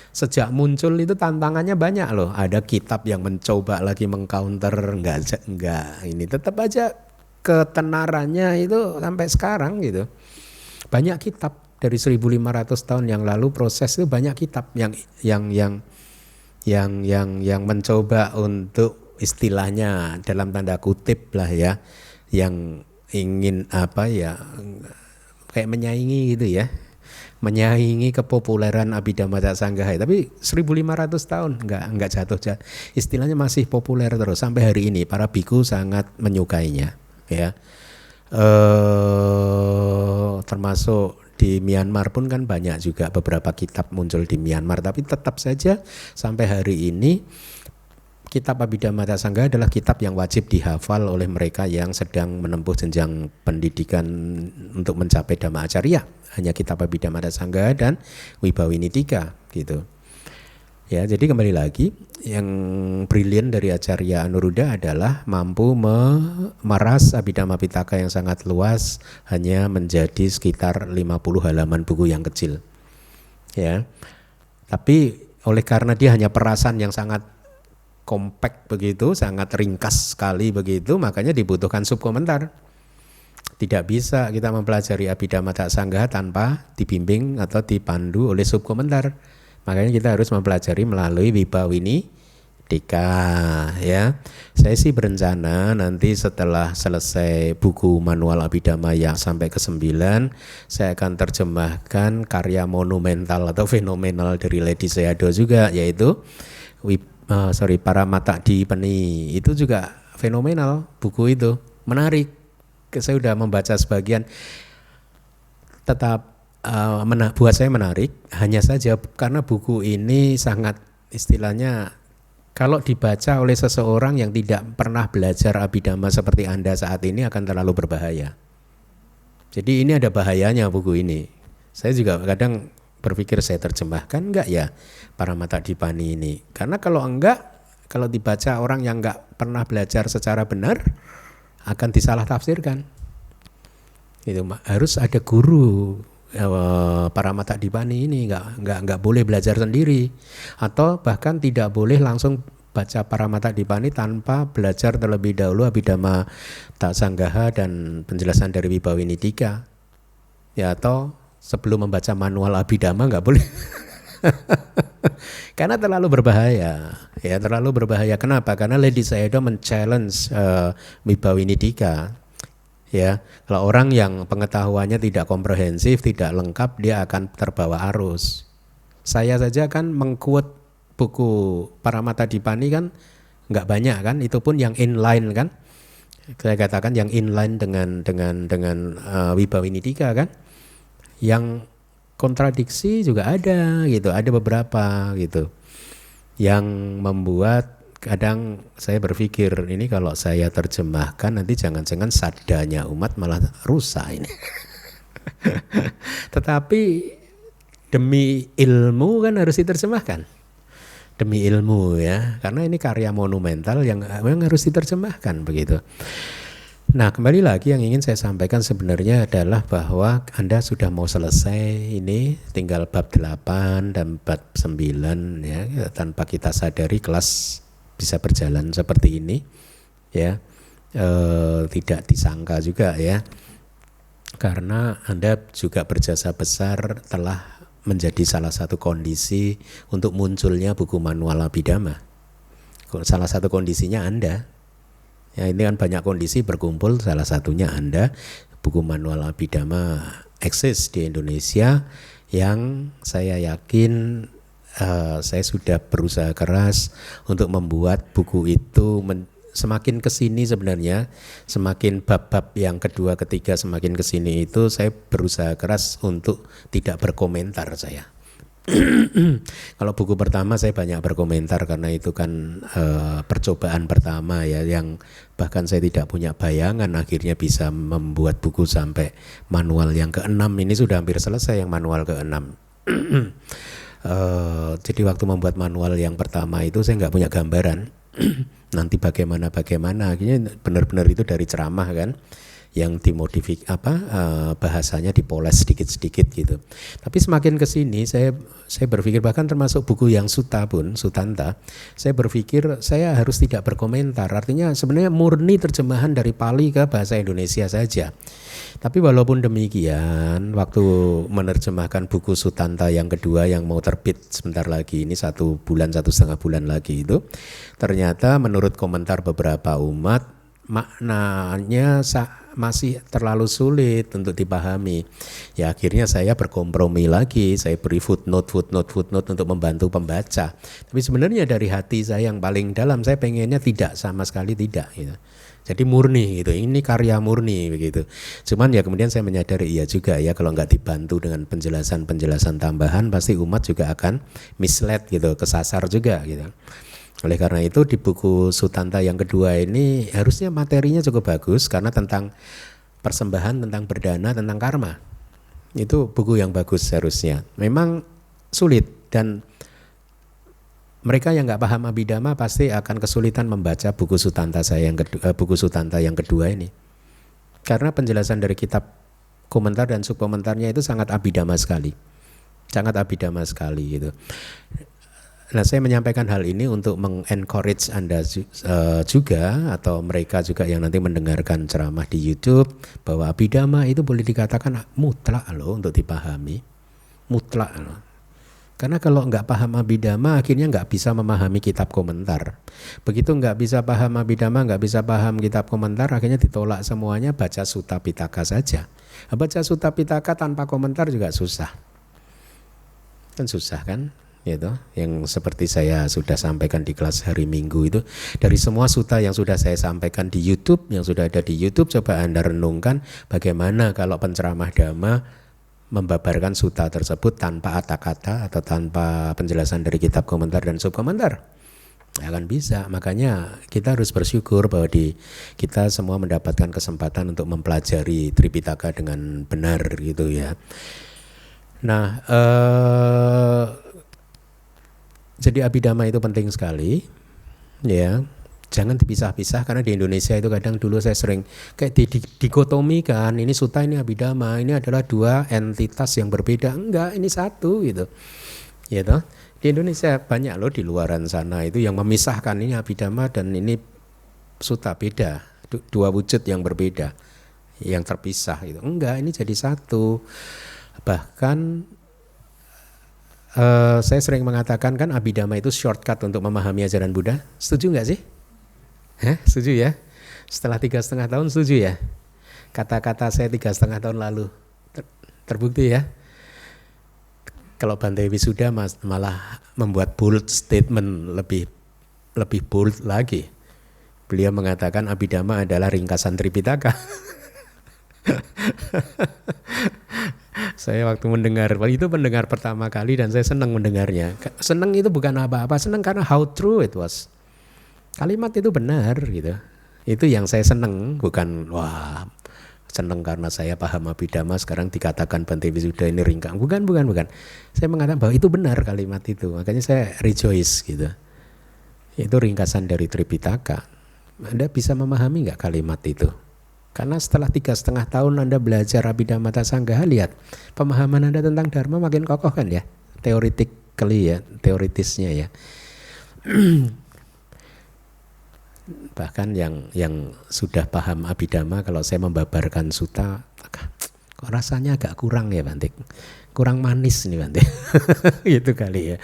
Sejak muncul itu tantangannya banyak loh. Ada kitab yang mencoba lagi mengcounter, enggak ini tetap aja ketenarannya itu sampai sekarang gitu. Banyak kitab dari 1500 tahun yang lalu, proses itu banyak kitab yang mencoba untuk istilahnya dalam tanda kutip lah ya, yang ingin kayak menyaingi gitu ya, menyaingi kepopuleran Abhidhamma Sanggaha. Tapi 1500 tahun enggak jatuh, istilahnya masih populer terus sampai hari ini. Para biku sangat menyukainya ya. Termasuk di Myanmar pun kan banyak juga beberapa kitab muncul di Myanmar, tapi tetap saja sampai hari ini kitab Abhidhamma Sanggaha adalah kitab yang wajib dihafal oleh mereka yang sedang menempuh jenjang pendidikan untuk mencapai Dhamma Acarya. Hanya kitab Abhidhamma Sanggaha dan Wibhawinitika gitu. Ya, jadi kembali lagi, yang brilian dari Acarya Anuruddha adalah mampu memeras Abhidhamma Pitaka yang sangat luas hanya menjadi sekitar 50 halaman buku yang kecil. Ya. Tapi oleh karena dia hanya perasan yang sangat kompak begitu, sangat ringkas sekali begitu, makanya dibutuhkan subkomentar. Tidak bisa kita mempelajari Abhidhamma Sanggaha tanpa dibimbing atau dipandu oleh subkomentar. Makanya kita harus mempelajari melalui Wibhawinitika Dika ya. Saya sih berencana nanti setelah selesai buku manual Abhidhamma yang sampai ke-9, saya akan terjemahkan karya monumental atau fenomenal dari Ledi Sayadaw juga, yaitu Paramata Dipani. Itu juga fenomenal buku itu, menarik. Saya sudah membaca sebagian, tetap buat saya menarik. Hanya saja karena buku ini sangat istilahnya, kalau dibaca oleh seseorang yang tidak pernah belajar Abhidhamma seperti Anda saat ini akan terlalu berbahaya. Jadi ini ada bahayanya buku ini. Saya juga kadang berpikir saya terjemahkan enggak ya Paramata Dipani ini. Karena kalau enggak, kalau dibaca orang yang enggak pernah belajar secara benar, akan disalah tafsirkan. Itu harus ada guru. Paramata Dipani ini nggak boleh belajar sendiri, atau bahkan tidak boleh langsung baca Paramata Dipani tanpa belajar terlebih dahulu Abhidhamma Sanggaha dan penjelasan dari Wibhawinidika ya, atau sebelum membaca manual Abhidhamma nggak boleh. Karena terlalu berbahaya ya, terlalu berbahaya. Kenapa? Karena Ledi Sayadaw men-challenge Wibhawinidika. Ya, kalau orang yang pengetahuannya tidak komprehensif, tidak lengkap, dia akan terbawa arus. Saya saja kan mengquote buku Paramata Dipani kan nggak banyak kan, itu pun yang inline kan. Saya katakan yang inline dengan Wibhawinidika kan. Yang kontradiksi juga ada gitu, ada beberapa gitu. Yang membuat kadang saya berpikir ini kalau saya terjemahkan nanti jangan-jangan sadanya umat malah rusak ini. Tetapi demi ilmu kan harus diterjemahkan. Demi ilmu ya, karena ini karya monumental yang memang harus diterjemahkan begitu. Nah, kembali lagi yang ingin saya sampaikan sebenarnya adalah bahwa Anda sudah mau selesai ini, tinggal bab 8 dan bab 9 ya, tanpa kita sadari kelas bisa berjalan seperti ini ya, tidak disangka juga ya, karena Anda juga berjasa besar telah menjadi salah satu kondisi untuk munculnya buku manual Abhidhamma. Salah satu kondisinya Anda ya, ini kan banyak kondisi berkumpul, salah satunya Anda. Buku manual Abhidhamma eksis di Indonesia yang saya yakin saya sudah berusaha keras untuk membuat buku itu semakin kesini sebenarnya, semakin bab-bab yang kedua, ketiga semakin kesini itu saya berusaha keras untuk tidak berkomentar saya. Kalau buku pertama saya banyak berkomentar karena itu kan percobaan pertama ya, yang bahkan saya tidak punya bayangan akhirnya bisa membuat buku sampai manual yang ke-6. Ini sudah hampir selesai yang manual ke-6. Jadi waktu membuat manual yang pertama itu saya nggak punya gambaran nanti bagaimana akhirnya benar-benar itu dari ceramah kan, yang dimodifikasi bahasanya dipoles sedikit-sedikit gitu. Tapi semakin ke sini saya berpikir, bahkan termasuk buku yang Sutanta, saya berpikir saya harus tidak berkomentar. Artinya sebenarnya murni terjemahan dari Pali ke bahasa Indonesia saja. Tapi walaupun demikian, waktu menerjemahkan buku Sutanta yang kedua yang mau terbit sebentar lagi, ini 1 bulan 1,5 bulan lagi itu, ternyata menurut komentar beberapa umat maknanya masih terlalu sulit untuk dipahami. Ya akhirnya saya berkompromi lagi, saya beri footnote untuk membantu pembaca. Tapi sebenarnya dari hati saya yang paling dalam, saya pengennya tidak, sama sekali tidak gitu. Jadi murni gitu, ini karya murni begitu. Cuman ya kemudian saya menyadari iya juga ya, kalau nggak dibantu dengan penjelasan tambahan pasti umat juga akan misled gitu, kesasar juga gitu. Oleh karena itu di buku Sutanta yang kedua ini harusnya materinya cukup bagus, karena tentang persembahan, tentang berdana, tentang karma. Itu buku yang bagus harusnya. Memang sulit, dan mereka yang nggak paham Abhidhamma pasti akan kesulitan membaca buku Sutanta yang kedua ini. Karena penjelasan dari kitab komentar dan subkomentarnya itu sangat Abhidhamma sekali. Sangat Abhidhamma sekali gitu. Nah, saya menyampaikan hal ini untuk mengencourage Anda juga, atau mereka juga yang nanti mendengarkan ceramah di YouTube, bahwa Abhidhamma itu boleh dikatakan mutlak loh untuk dipahami. Mutlak loh. Karena kalau nggak paham Abhidhamma akhirnya nggak bisa memahami kitab komentar. Begitu nggak bisa paham Abhidhamma, nggak bisa paham kitab komentar, akhirnya ditolak semuanya, baca Sutta Pitaka saja. Baca Sutta Pitaka tanpa komentar juga susah. Kan susah kan? Gitu. Yang seperti saya sudah sampaikan di kelas hari Minggu itu, dari semua sutta yang sudah saya sampaikan di YouTube, yang sudah ada di YouTube, coba Anda renungkan bagaimana kalau penceramah dhamma membabarkan sutta tersebut tanpa kata-kata atau tanpa penjelasan dari kitab komentar dan subkomentar. Ya akan bisa. Makanya kita harus bersyukur bahwa kita semua mendapatkan kesempatan untuk mempelajari Tripitaka dengan benar gitu ya. Nah, jadi Abhidhamma itu penting sekali, ya. Jangan dipisah-pisah karena di Indonesia itu kadang dulu saya sering kayak dikotomikan, ini sutta, ini Abhidhamma, ini adalah dua entitas yang berbeda. Enggak, ini satu gitu. Gitu. Di Indonesia banyak loh di luaran sana itu yang memisahkan ini Abhidhamma dan ini sutta, beda. Dua wujud yang berbeda, yang terpisah gitu. Enggak, ini jadi satu. Bahkan saya sering mengatakan kan Abhidhamma itu shortcut untuk memahami ajaran Buddha. Setuju nggak sih? Setuju ya? Setelah 3,5 tahun setuju ya? Kata-kata saya 3,5 tahun lalu terbukti ya? Kalau Bhante Wisuda malah membuat bold statement, lebih bold lagi. Beliau mengatakan Abhidhamma adalah ringkasan Tripitaka. Saya waktu mendengar pertama kali dan saya senang mendengarnya. Senang itu bukan apa-apa, senang karena how true it was. Kalimat itu benar gitu. Itu yang saya senang, bukan wah senang karena saya paham Abhidhamma sekarang dikatakan Bhante Wisuda ini ringkang. Bukan. Saya mengatakan bahwa itu benar kalimat itu. Makanya saya rejoice gitu. Itu ringkasan dari Tripitaka. Anda bisa memahami nggak kalimat itu? Karena setelah 3,5 tahun Anda belajar Abhidhamma Sanggaha, lihat pemahaman Anda tentang Dharma makin kokoh kan ya, teoritisnya ya. Bahkan yang sudah paham Abhidhamma, kalau saya membabarkan sutta, kok rasanya agak kurang ya Bante, kurang manis nih Bante, gitu kali ya.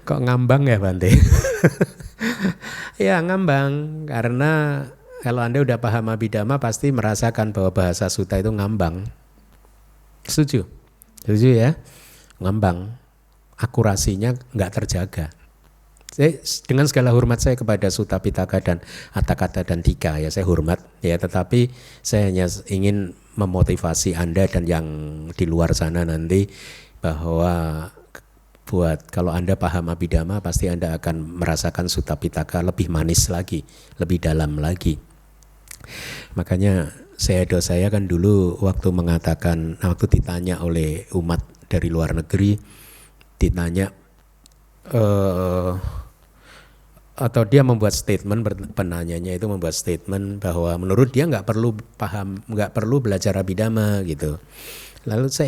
Kok ngambang ya Bante? Ya ngambang karena kalau Anda udah paham Abhidhamma pasti merasakan bahwa bahasa sutta itu ngambang. Setuju? Setuju ya? Ngambang. Akurasinya nggak terjaga. Dengan segala hormat saya kepada Sutta Pitaka dan Atthakatha dan Tika ya, saya hormat ya, tetapi saya hanya ingin memotivasi Anda dan yang di luar sana nanti bahwa buat kalau Anda paham Abhidhamma pasti Anda akan merasakan Sutta Pitaka lebih manis lagi, lebih dalam lagi. Makanya saya kan dulu waktu ditanya oleh umat dari luar negeri, ditanya atau dia membuat statement, penanyanya itu membuat statement bahwa menurut dia nggak perlu belajar Abhidhamma gitu. Lalu saya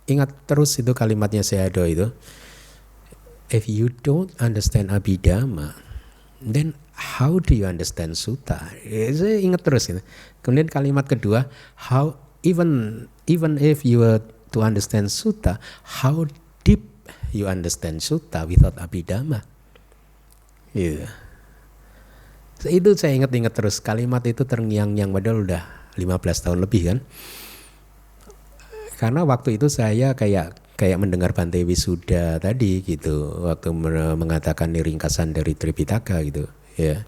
ingat terus itu kalimatnya Sayadaw itu, if you don't understand Abhidhamma, then how do you understand sutta? Saya ingat terus gitu. Kemudian kalimat kedua, even if you were to understand sutta, how deep you understand sutta without Abhidhamma? Gitu. Itu saya ingat terus, kalimat itu terngiang-ngiang padahal udah 15 tahun lebih kan. Karena waktu itu saya kayak mendengar Bhante Wisuda tadi gitu, waktu mengatakan ini ringkasan dari Tripitaka gitu ya.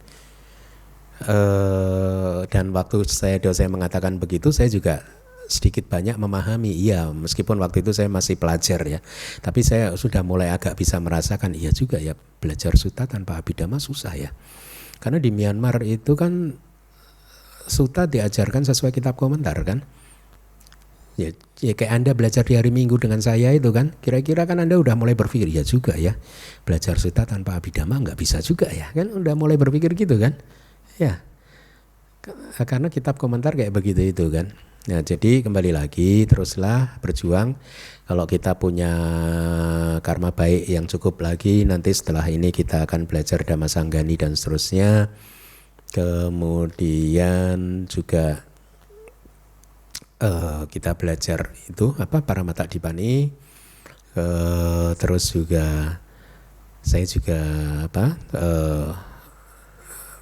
Dan waktu saya mengatakan begitu, saya juga sedikit banyak memahami, iya meskipun waktu itu saya masih pelajar ya, tapi saya sudah mulai agak bisa merasakan, iya juga ya belajar sutta tanpa Abhidhamma susah ya. Karena di Myanmar itu kan sutta diajarkan sesuai kitab komentar kan. Ya kayak Anda belajar di hari Minggu dengan saya itu kan, kira-kira kan Anda udah mulai berpikir ya juga ya, belajar sutta tanpa Abhidhamma nggak bisa juga ya, kan udah mulai berpikir gitu kan, ya karena kitab komentar kayak begitu itu kan. Nah jadi kembali lagi, teruslah berjuang. Kalau kita punya karma baik yang cukup lagi, nanti setelah ini kita akan belajar Dhammasanggani dan seterusnya. Kemudian juga kita belajar itu Paramattha Dipani. Terus juga saya juga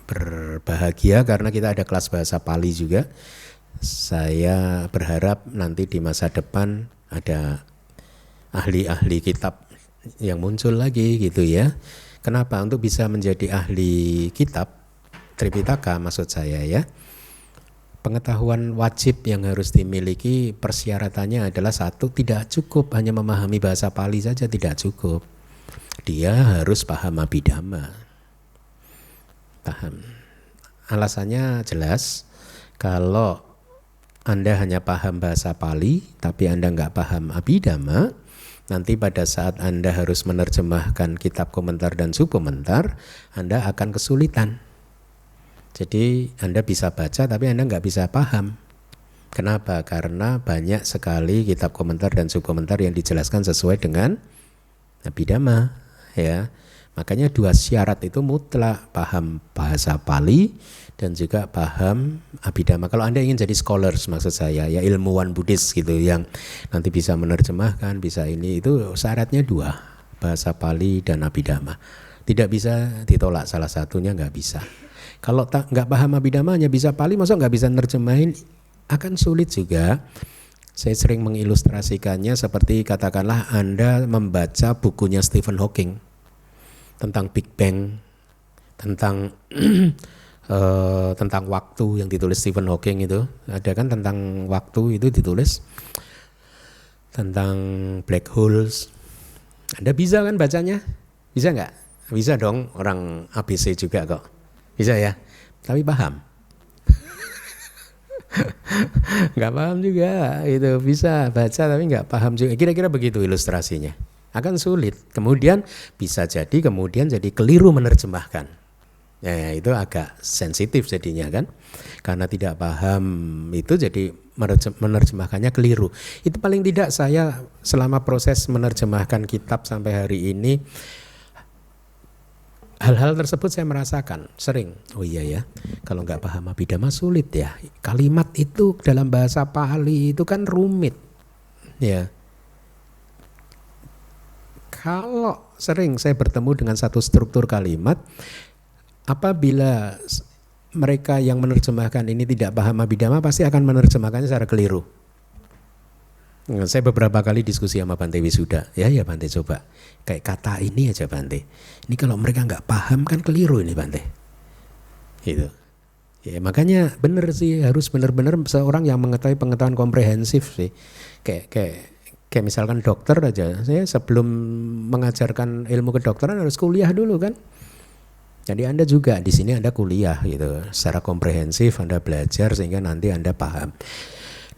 berbahagia karena kita ada kelas bahasa Pali juga. Saya berharap nanti di masa depan ada ahli-ahli kitab yang muncul lagi gitu ya. Kenapa? Untuk bisa menjadi ahli kitab Tripitaka maksud saya ya. Pengetahuan wajib yang harus dimiliki persyaratannya adalah satu, tidak cukup hanya memahami bahasa Pali saja, tidak cukup. Dia harus paham Abhidhamma. Paham. Alasannya jelas, kalau Anda hanya paham bahasa Pali tapi Anda nggak paham Abhidhamma, nanti pada saat Anda harus menerjemahkan kitab komentar dan subkomentar, Anda akan kesulitan. Jadi Anda bisa baca tapi Anda nggak bisa paham. Kenapa? Karena banyak sekali kitab komentar dan subkomentar yang dijelaskan sesuai dengan Abhidhamma, ya. Makanya dua syarat itu mutlak, paham bahasa Pali dan juga paham Abhidhamma. Kalau Anda ingin jadi scholars maksud saya, ya ilmuwan Buddhis gitu yang nanti bisa menerjemahkan, bisa ini, itu syaratnya dua, bahasa Pali dan Abhidhamma. Tidak bisa ditolak salah satunya, nggak bisa. Kalau nggak paham Abhidhamma hanya bisa Pali, masa nggak bisa nerjemahin, akan sulit juga. Saya sering mengilustrasikannya seperti katakanlah Anda membaca bukunya Stephen Hawking tentang Big Bang, tentang tentang waktu yang ditulis Stephen Hawking itu. Ada kan tentang waktu itu ditulis, tentang black holes. Anda bisa kan bacanya? Bisa nggak? Bisa dong, orang ABC juga kok. Bisa ya, tapi paham? Nggak paham juga, itu bisa baca tapi nggak paham juga. Kira-kira begitu ilustrasinya. Akan sulit. Kemudian bisa jadi jadi keliru menerjemahkan. Ya, itu agak sensitif jadinya kan. Karena tidak paham itu jadi menerjemahkannya keliru. Itu paling tidak saya selama proses menerjemahkan kitab sampai hari ini, hal-hal tersebut saya merasakan sering. Oh iya ya, kalau nggak paham Abhidhamma sulit ya. Kalimat itu dalam bahasa Pali itu kan rumit. Ya. Kalau sering saya bertemu dengan satu struktur kalimat, apabila mereka yang menerjemahkan ini tidak paham Abhidhamma, pasti akan menerjemahkannya secara keliru. Saya beberapa kali diskusi sama Bante Wisuda, ya Bante coba, kayak kata ini aja Bante, ini kalau mereka nggak paham kan keliru ini Bante, gitu. Ya makanya benar sih, harus benar-benar seorang yang mengetahui pengetahuan komprehensif sih, kayak misalkan dokter aja, saya sebelum mengajarkan ilmu kedokteran harus kuliah dulu kan. Jadi Anda juga di sini Anda kuliah gitu, secara komprehensif Anda belajar sehingga nanti Anda paham.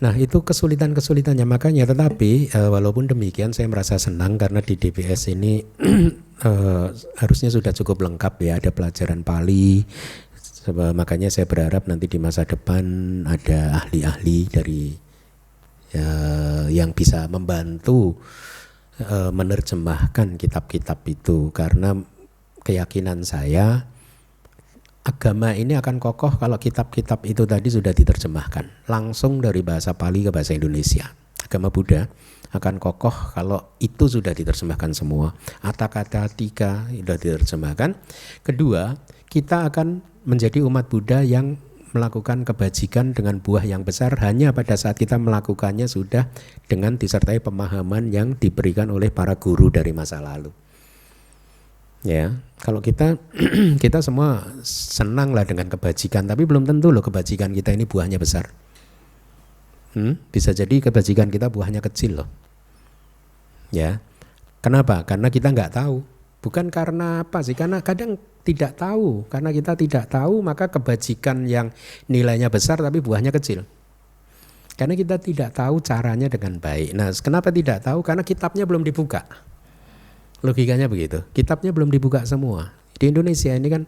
Nah itu kesulitan-kesulitannya, makanya tetapi walaupun demikian saya merasa senang karena di DBS ini harusnya sudah cukup lengkap ya, ada pelajaran Pali, makanya saya berharap nanti di masa depan ada ahli-ahli dari yang bisa membantu menerjemahkan kitab-kitab itu, karena keyakinan saya agama ini akan kokoh kalau kitab-kitab itu tadi sudah diterjemahkan langsung dari bahasa Pali ke bahasa Indonesia. Agama Buddha akan kokoh kalau itu sudah diterjemahkan semua. Atthakatha Tika sudah diterjemahkan. Kedua, kita akan menjadi umat Buddha yang melakukan kebajikan dengan buah yang besar hanya pada saat kita melakukannya sudah dengan disertai pemahaman yang diberikan oleh para guru dari masa lalu. Ya, kalau kita semua senang lah dengan kebajikan, tapi belum tentu loh kebajikan kita ini buahnya besar. Bisa jadi kebajikan kita buahnya kecil loh. Ya, kenapa? Karena kita nggak tahu. Bukan karena apa sih? Karena kadang tidak tahu. Karena kita tidak tahu, maka kebajikan yang nilainya besar tapi buahnya kecil. Karena kita tidak tahu caranya dengan baik. Nah, kenapa tidak tahu? Karena kitabnya belum dibuka. Logikanya begitu, kitabnya belum dibuka semua. Di Indonesia ini kan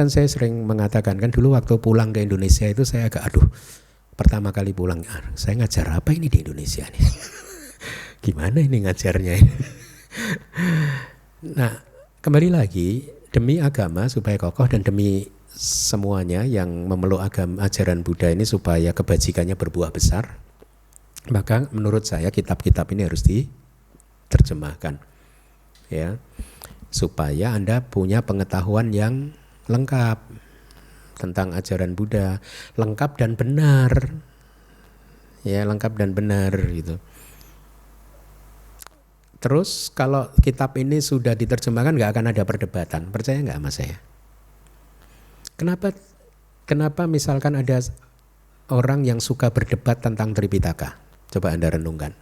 saya sering mengatakan kan, dulu waktu pulang ke Indonesia itu saya agak pertama kali pulang, saya ngajar apa ini di Indonesia nih? Gimana ini ngajarnya ini? Nah kembali lagi, demi agama supaya kokoh dan demi semuanya yang memeluk agama ajaran Buddha ini supaya kebajikannya berbuah besar, maka menurut saya kitab-kitab ini harus diterjemahkan, ya, supaya Anda punya pengetahuan yang lengkap tentang ajaran Buddha, lengkap dan benar, ya, lengkap dan benar gitu. Terus kalau kitab ini sudah diterjemahkan nggak akan ada perdebatan, percaya nggak sama saya? Kenapa misalkan ada orang yang suka berdebat tentang Tripitaka? Coba Anda renungkan.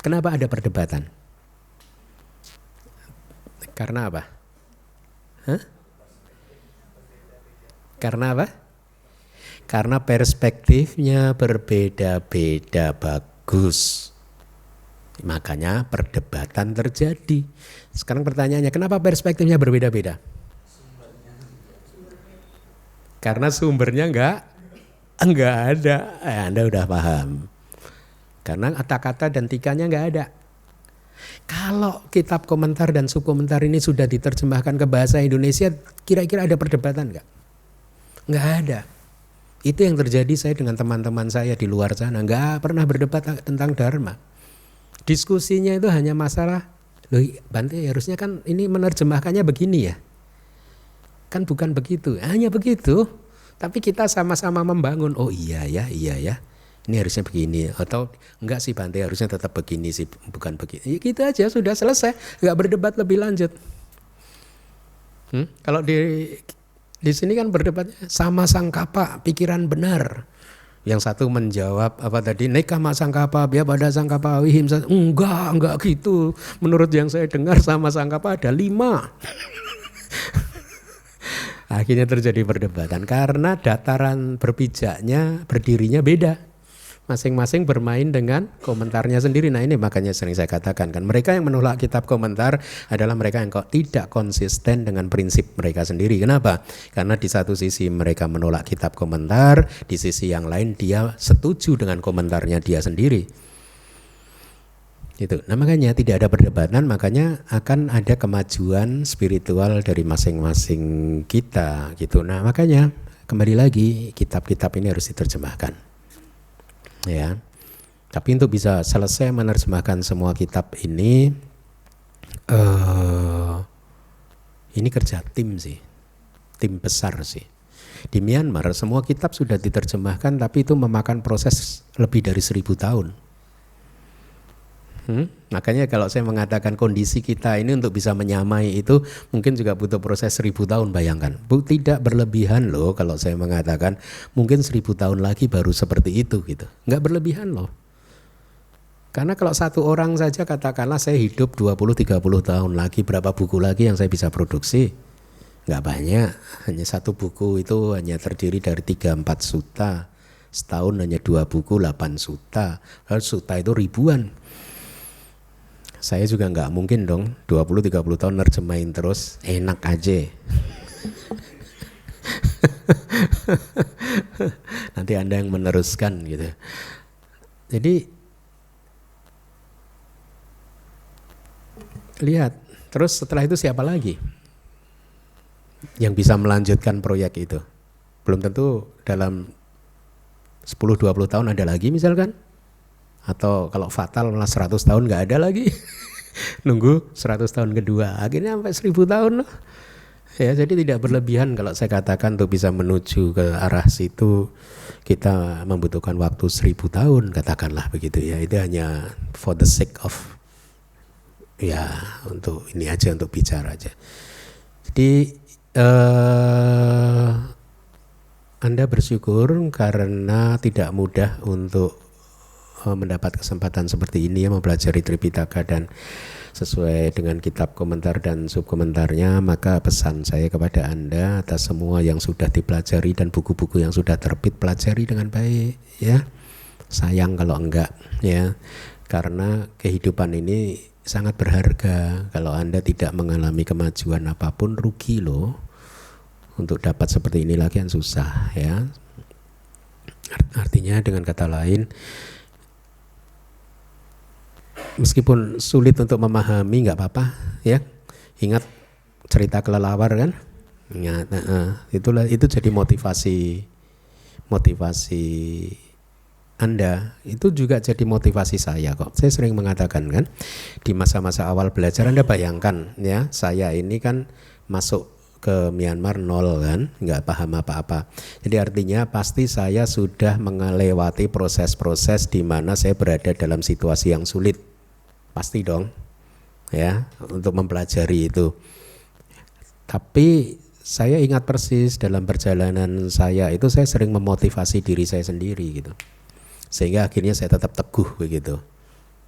Kenapa ada perdebatan? Karena apa? Hah? Karena apa? Karena perspektifnya berbeda-beda, bagus. Makanya perdebatan terjadi. Sekarang pertanyaannya, kenapa perspektifnya berbeda-beda? Karena sumbernya enggak ada. Anda udah paham. Karena kata-kata dan tikanya enggak ada. Kalau kitab komentar dan subkomentar ini sudah diterjemahkan ke bahasa Indonesia, kira-kira ada perdebatan enggak? Enggak ada. Itu yang terjadi saya dengan teman-teman saya di luar sana. Enggak pernah berdebat tentang Dharma. Diskusinya itu hanya masalah, loh Bante harusnya kan ini menerjemahkannya begini ya. Kan bukan begitu, hanya begitu. Tapi kita sama-sama membangun, oh iya ya, ini harusnya begini. Atau enggak sih Bante harusnya tetap begini sih, bukan begini. Ya gitu aja, sudah selesai, enggak berdebat lebih lanjut. Kalau di sini kan berdebatnya sama sangkapa, pikiran benar. Yang satu menjawab apa tadi, nekama sangkapa biya pada sangkapa wihimsa. Enggak gitu. Menurut yang saya dengar sama sangkapa ada 5. Akhirnya terjadi perdebatan karena dataran berpijaknya, berdirinya beda. Masing-masing bermain dengan komentarnya sendiri. Nah ini makanya sering saya katakan kan, mereka yang menolak kitab komentar adalah mereka yang kok tidak konsisten dengan prinsip mereka sendiri. Kenapa? Karena di satu sisi mereka menolak kitab komentar, di sisi yang lain dia setuju dengan komentarnya dia sendiri. Itu. Nah makanya tidak ada perdebatan, makanya akan ada kemajuan spiritual dari masing-masing kita gitu. Nah makanya kembali lagi kitab-kitab ini harus diterjemahkan. Ya, tapi untuk bisa selesai menerjemahkan semua kitab ini kerja tim sih, tim besar sih. Di Myanmar semua kitab sudah diterjemahkan, tapi itu memakan proses lebih dari 1000 tahun. Makanya kalau saya mengatakan kondisi kita ini untuk bisa menyamai itu mungkin juga butuh proses 1000 tahun, bayangkan. Tidak berlebihan loh kalau saya mengatakan mungkin 1000 tahun lagi baru seperti itu gitu. Enggak berlebihan loh. Karena kalau satu orang saja katakanlah saya hidup 20-30 tahun lagi, berapa buku lagi yang saya bisa produksi? Enggak banyak, hanya satu buku itu hanya terdiri dari 3-4 suta. Setahun hanya 2 buku 8 suta. Lalu suta itu ribuan. Saya juga nggak mungkin dong 20-30 tahun nerjemahin terus, enak aja. Nanti Anda yang meneruskan gitu. Jadi lihat, terus setelah itu siapa lagi yang bisa melanjutkan proyek itu? Belum tentu dalam 10-20 tahun ada lagi misalkan. Atau kalau fatal malah 100 tahun nggak ada lagi. Nunggu 100 tahun kedua, akhirnya sampai 1000 tahun loh. Ya, jadi tidak berlebihan kalau saya katakan untuk bisa menuju ke arah situ kita membutuhkan waktu 1000 tahun, katakanlah begitu ya. Itu hanya for the sake of ya untuk ini aja, untuk bicara aja. Jadi Anda bersyukur karena tidak mudah untuk mendapat kesempatan seperti ini ya, mempelajari Tripitaka dan sesuai dengan kitab komentar dan subkomentarnya. Maka pesan saya kepada Anda atas semua yang sudah dipelajari dan buku-buku yang sudah terbit, pelajari dengan baik ya. Sayang kalau enggak ya, karena kehidupan ini sangat berharga. Kalau Anda tidak mengalami kemajuan apapun, rugi loh. Untuk dapat seperti ini lagi yang susah ya. Artinya dengan kata lain, meskipun sulit untuk memahami nggak apa-apa ya. Ingat cerita kelelawar kan? Ingat, itu jadi motivasi Anda itu juga jadi motivasi saya kok. Saya sering mengatakan kan, di masa-masa awal belajar Anda bayangkan ya, saya ini kan masuk ke Myanmar nol kan, nggak paham apa-apa. Jadi artinya pasti saya sudah melewati proses-proses di mana saya berada dalam situasi yang sulit. Pasti dong ya, untuk mempelajari itu. Tapi saya ingat persis dalam perjalanan saya itu saya sering memotivasi diri saya sendiri gitu. Sehingga akhirnya saya tetap teguh begitu.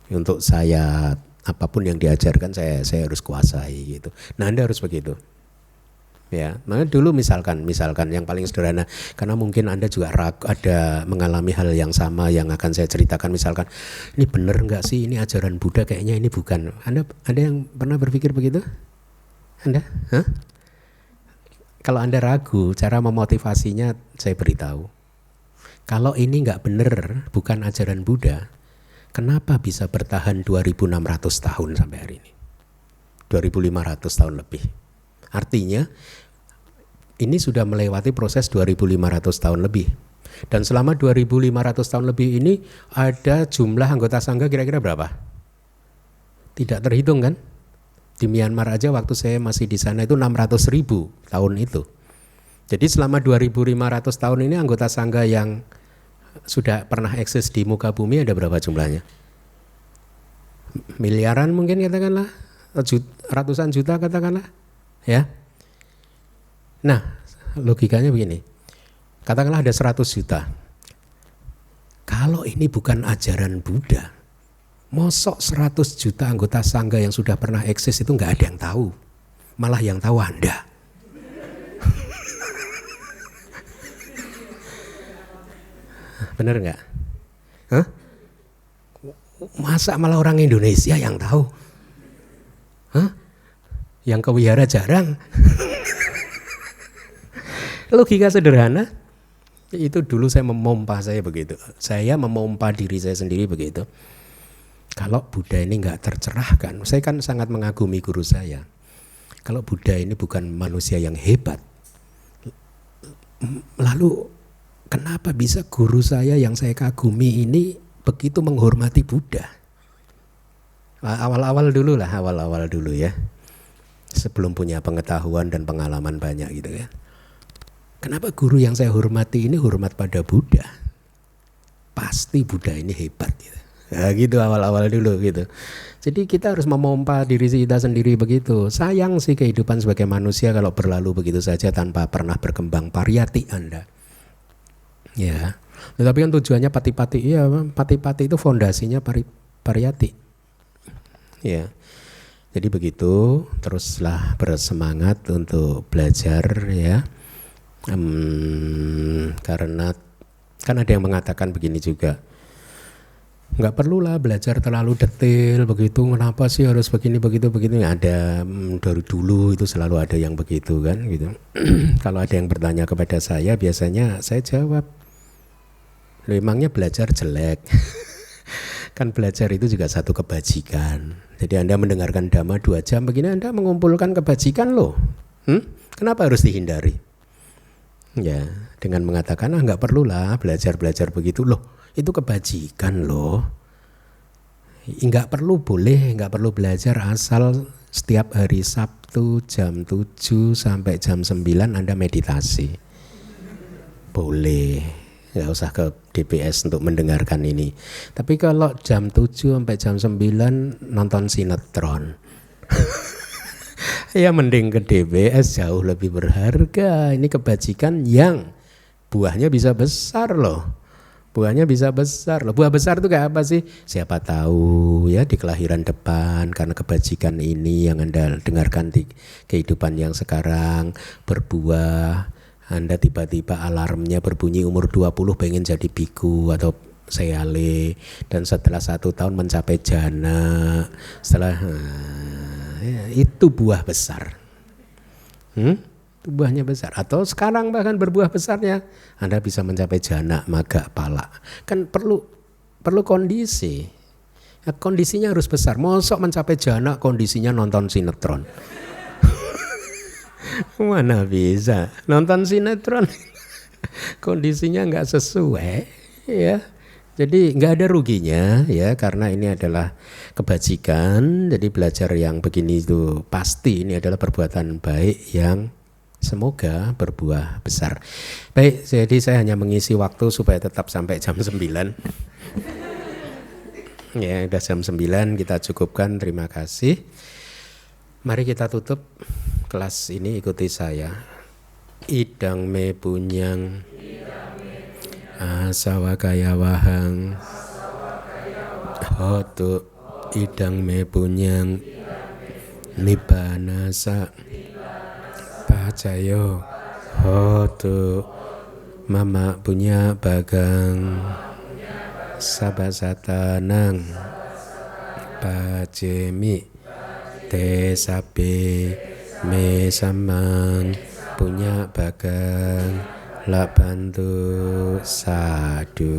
Untuk saya apapun yang diajarkan saya harus kuasai gitu. Nah, Anda harus begitu. Ya, makanya dulu misalkan yang paling sederhana, karena mungkin Anda juga ada mengalami hal yang sama yang akan saya ceritakan, misalkan ini benar nggak sih ini ajaran Buddha, kayaknya ini bukan. Anda ada yang pernah berpikir begitu? Anda? Hah? Kalau Anda ragu, cara memotivasinya saya beritahu. Kalau ini nggak benar, bukan ajaran Buddha, kenapa bisa bertahan 2600 tahun sampai hari ini? 2500 tahun lebih. Artinya ini sudah melewati proses 2500 tahun lebih. Dan selama 2500 tahun lebih ini ada jumlah anggota sangga kira-kira berapa? Tidak terhitung kan? Di Myanmar aja waktu saya masih di sana itu 600.000 tahun itu. Jadi selama 2500 tahun ini anggota sangga yang sudah pernah eksis di muka bumi ada berapa jumlahnya? Miliaran mungkin katakanlah, ratusan juta katakanlah. Ya. Nah, logikanya begini. Katakanlah ada 100 juta. Kalau ini bukan ajaran Buddha, mosok 100 juta anggota sangga yang sudah pernah eksis itu nggak ada yang tahu. Malah yang tahu Anda. Benar nggak? Hah? Masa malah orang Indonesia yang tahu? Hah? Yang ke wihara jarang. Logika sederhana. Itu dulu saya memompa saya begitu. Saya memompa diri saya sendiri begitu. Kalau Buddha ini nggak tercerahkan, saya kan sangat mengagumi guru saya. Kalau Buddha ini bukan manusia yang hebat, lalu kenapa bisa guru saya yang saya kagumi ini begitu menghormati Buddha? Awal-awal dulu ya. Sebelum punya pengetahuan dan pengalaman banyak gitu kan. Kenapa guru yang saya hormati ini hormat pada Buddha? Pasti Buddha ini hebat gitu. Ya gitu awal-awal dulu gitu. Jadi kita harus memompa diri kita sendiri begitu. Sayang sih kehidupan sebagai manusia kalau berlalu begitu saja tanpa pernah berkembang. Pariyati Anda. Ya. Tetapi kan tujuannya pati-pati. Iya, pati-pati itu fondasinya pariyati. Ya. Jadi begitu, teruslah bersemangat untuk belajar ya. Karena kan ada yang mengatakan begini juga, nggak perlulah belajar terlalu detail begitu, kenapa sih harus begini begitu. Ada dari dulu itu selalu ada yang begitu kan gitu. Kalau ada yang bertanya kepada saya, biasanya saya jawab, memangnya belajar jelek? Kan belajar itu juga satu kebajikan. Jadi Anda mendengarkan dhamma 2 jam begini, Anda mengumpulkan kebajikan loh. Kenapa harus dihindari? Ya, dengan mengatakan nggak perlulah belajar begitu loh. Itu kebajikan loh. Nggak perlu belajar asal setiap hari Sabtu jam 7 sampai jam 9 Anda meditasi. Boleh. Nggak usah ke DPS untuk mendengarkan ini. Tapi kalau jam 7 sampai jam 9 nonton sinetron. Ya mending ke DPS, jauh lebih berharga. Ini kebajikan yang buahnya bisa besar loh. Buah besar itu kayak apa sih? Siapa tahu ya di kelahiran depan karena kebajikan ini yang Anda dengarkan di kehidupan yang sekarang berbuah. Anda tiba-tiba alarmnya berbunyi umur 20 pengen jadi biku atau seale, dan setelah 1 tahun mencapai jana, itu buah besar. Itu buahnya besar. Atau sekarang bahkan berbuah besarnya Anda bisa mencapai jana, maga, pala. Kan perlu kondisi. Ya, kondisinya harus besar. Mosok mencapai jana kondisinya nonton sinetron. Mana bisa nonton sinetron. Kondisinya nggak sesuai ya. Jadi nggak ada ruginya ya, karena ini adalah kebajikan. Jadi belajar yang begini itu pasti ini adalah perbuatan baik yang semoga berbuah besar. Baik, jadi saya hanya mengisi waktu supaya tetap sampai jam 9. Ya, udah jam 9 kita cukupkan. Terima kasih. Mari kita tutup kelas ini, ikuti saya. Idang me punyang asawa kaya wahang hotu idang me punyang nibanasa pacayo hotu mama punya bagang sabasatanang pacemi te sape me samang punya bagang la bantu sadu.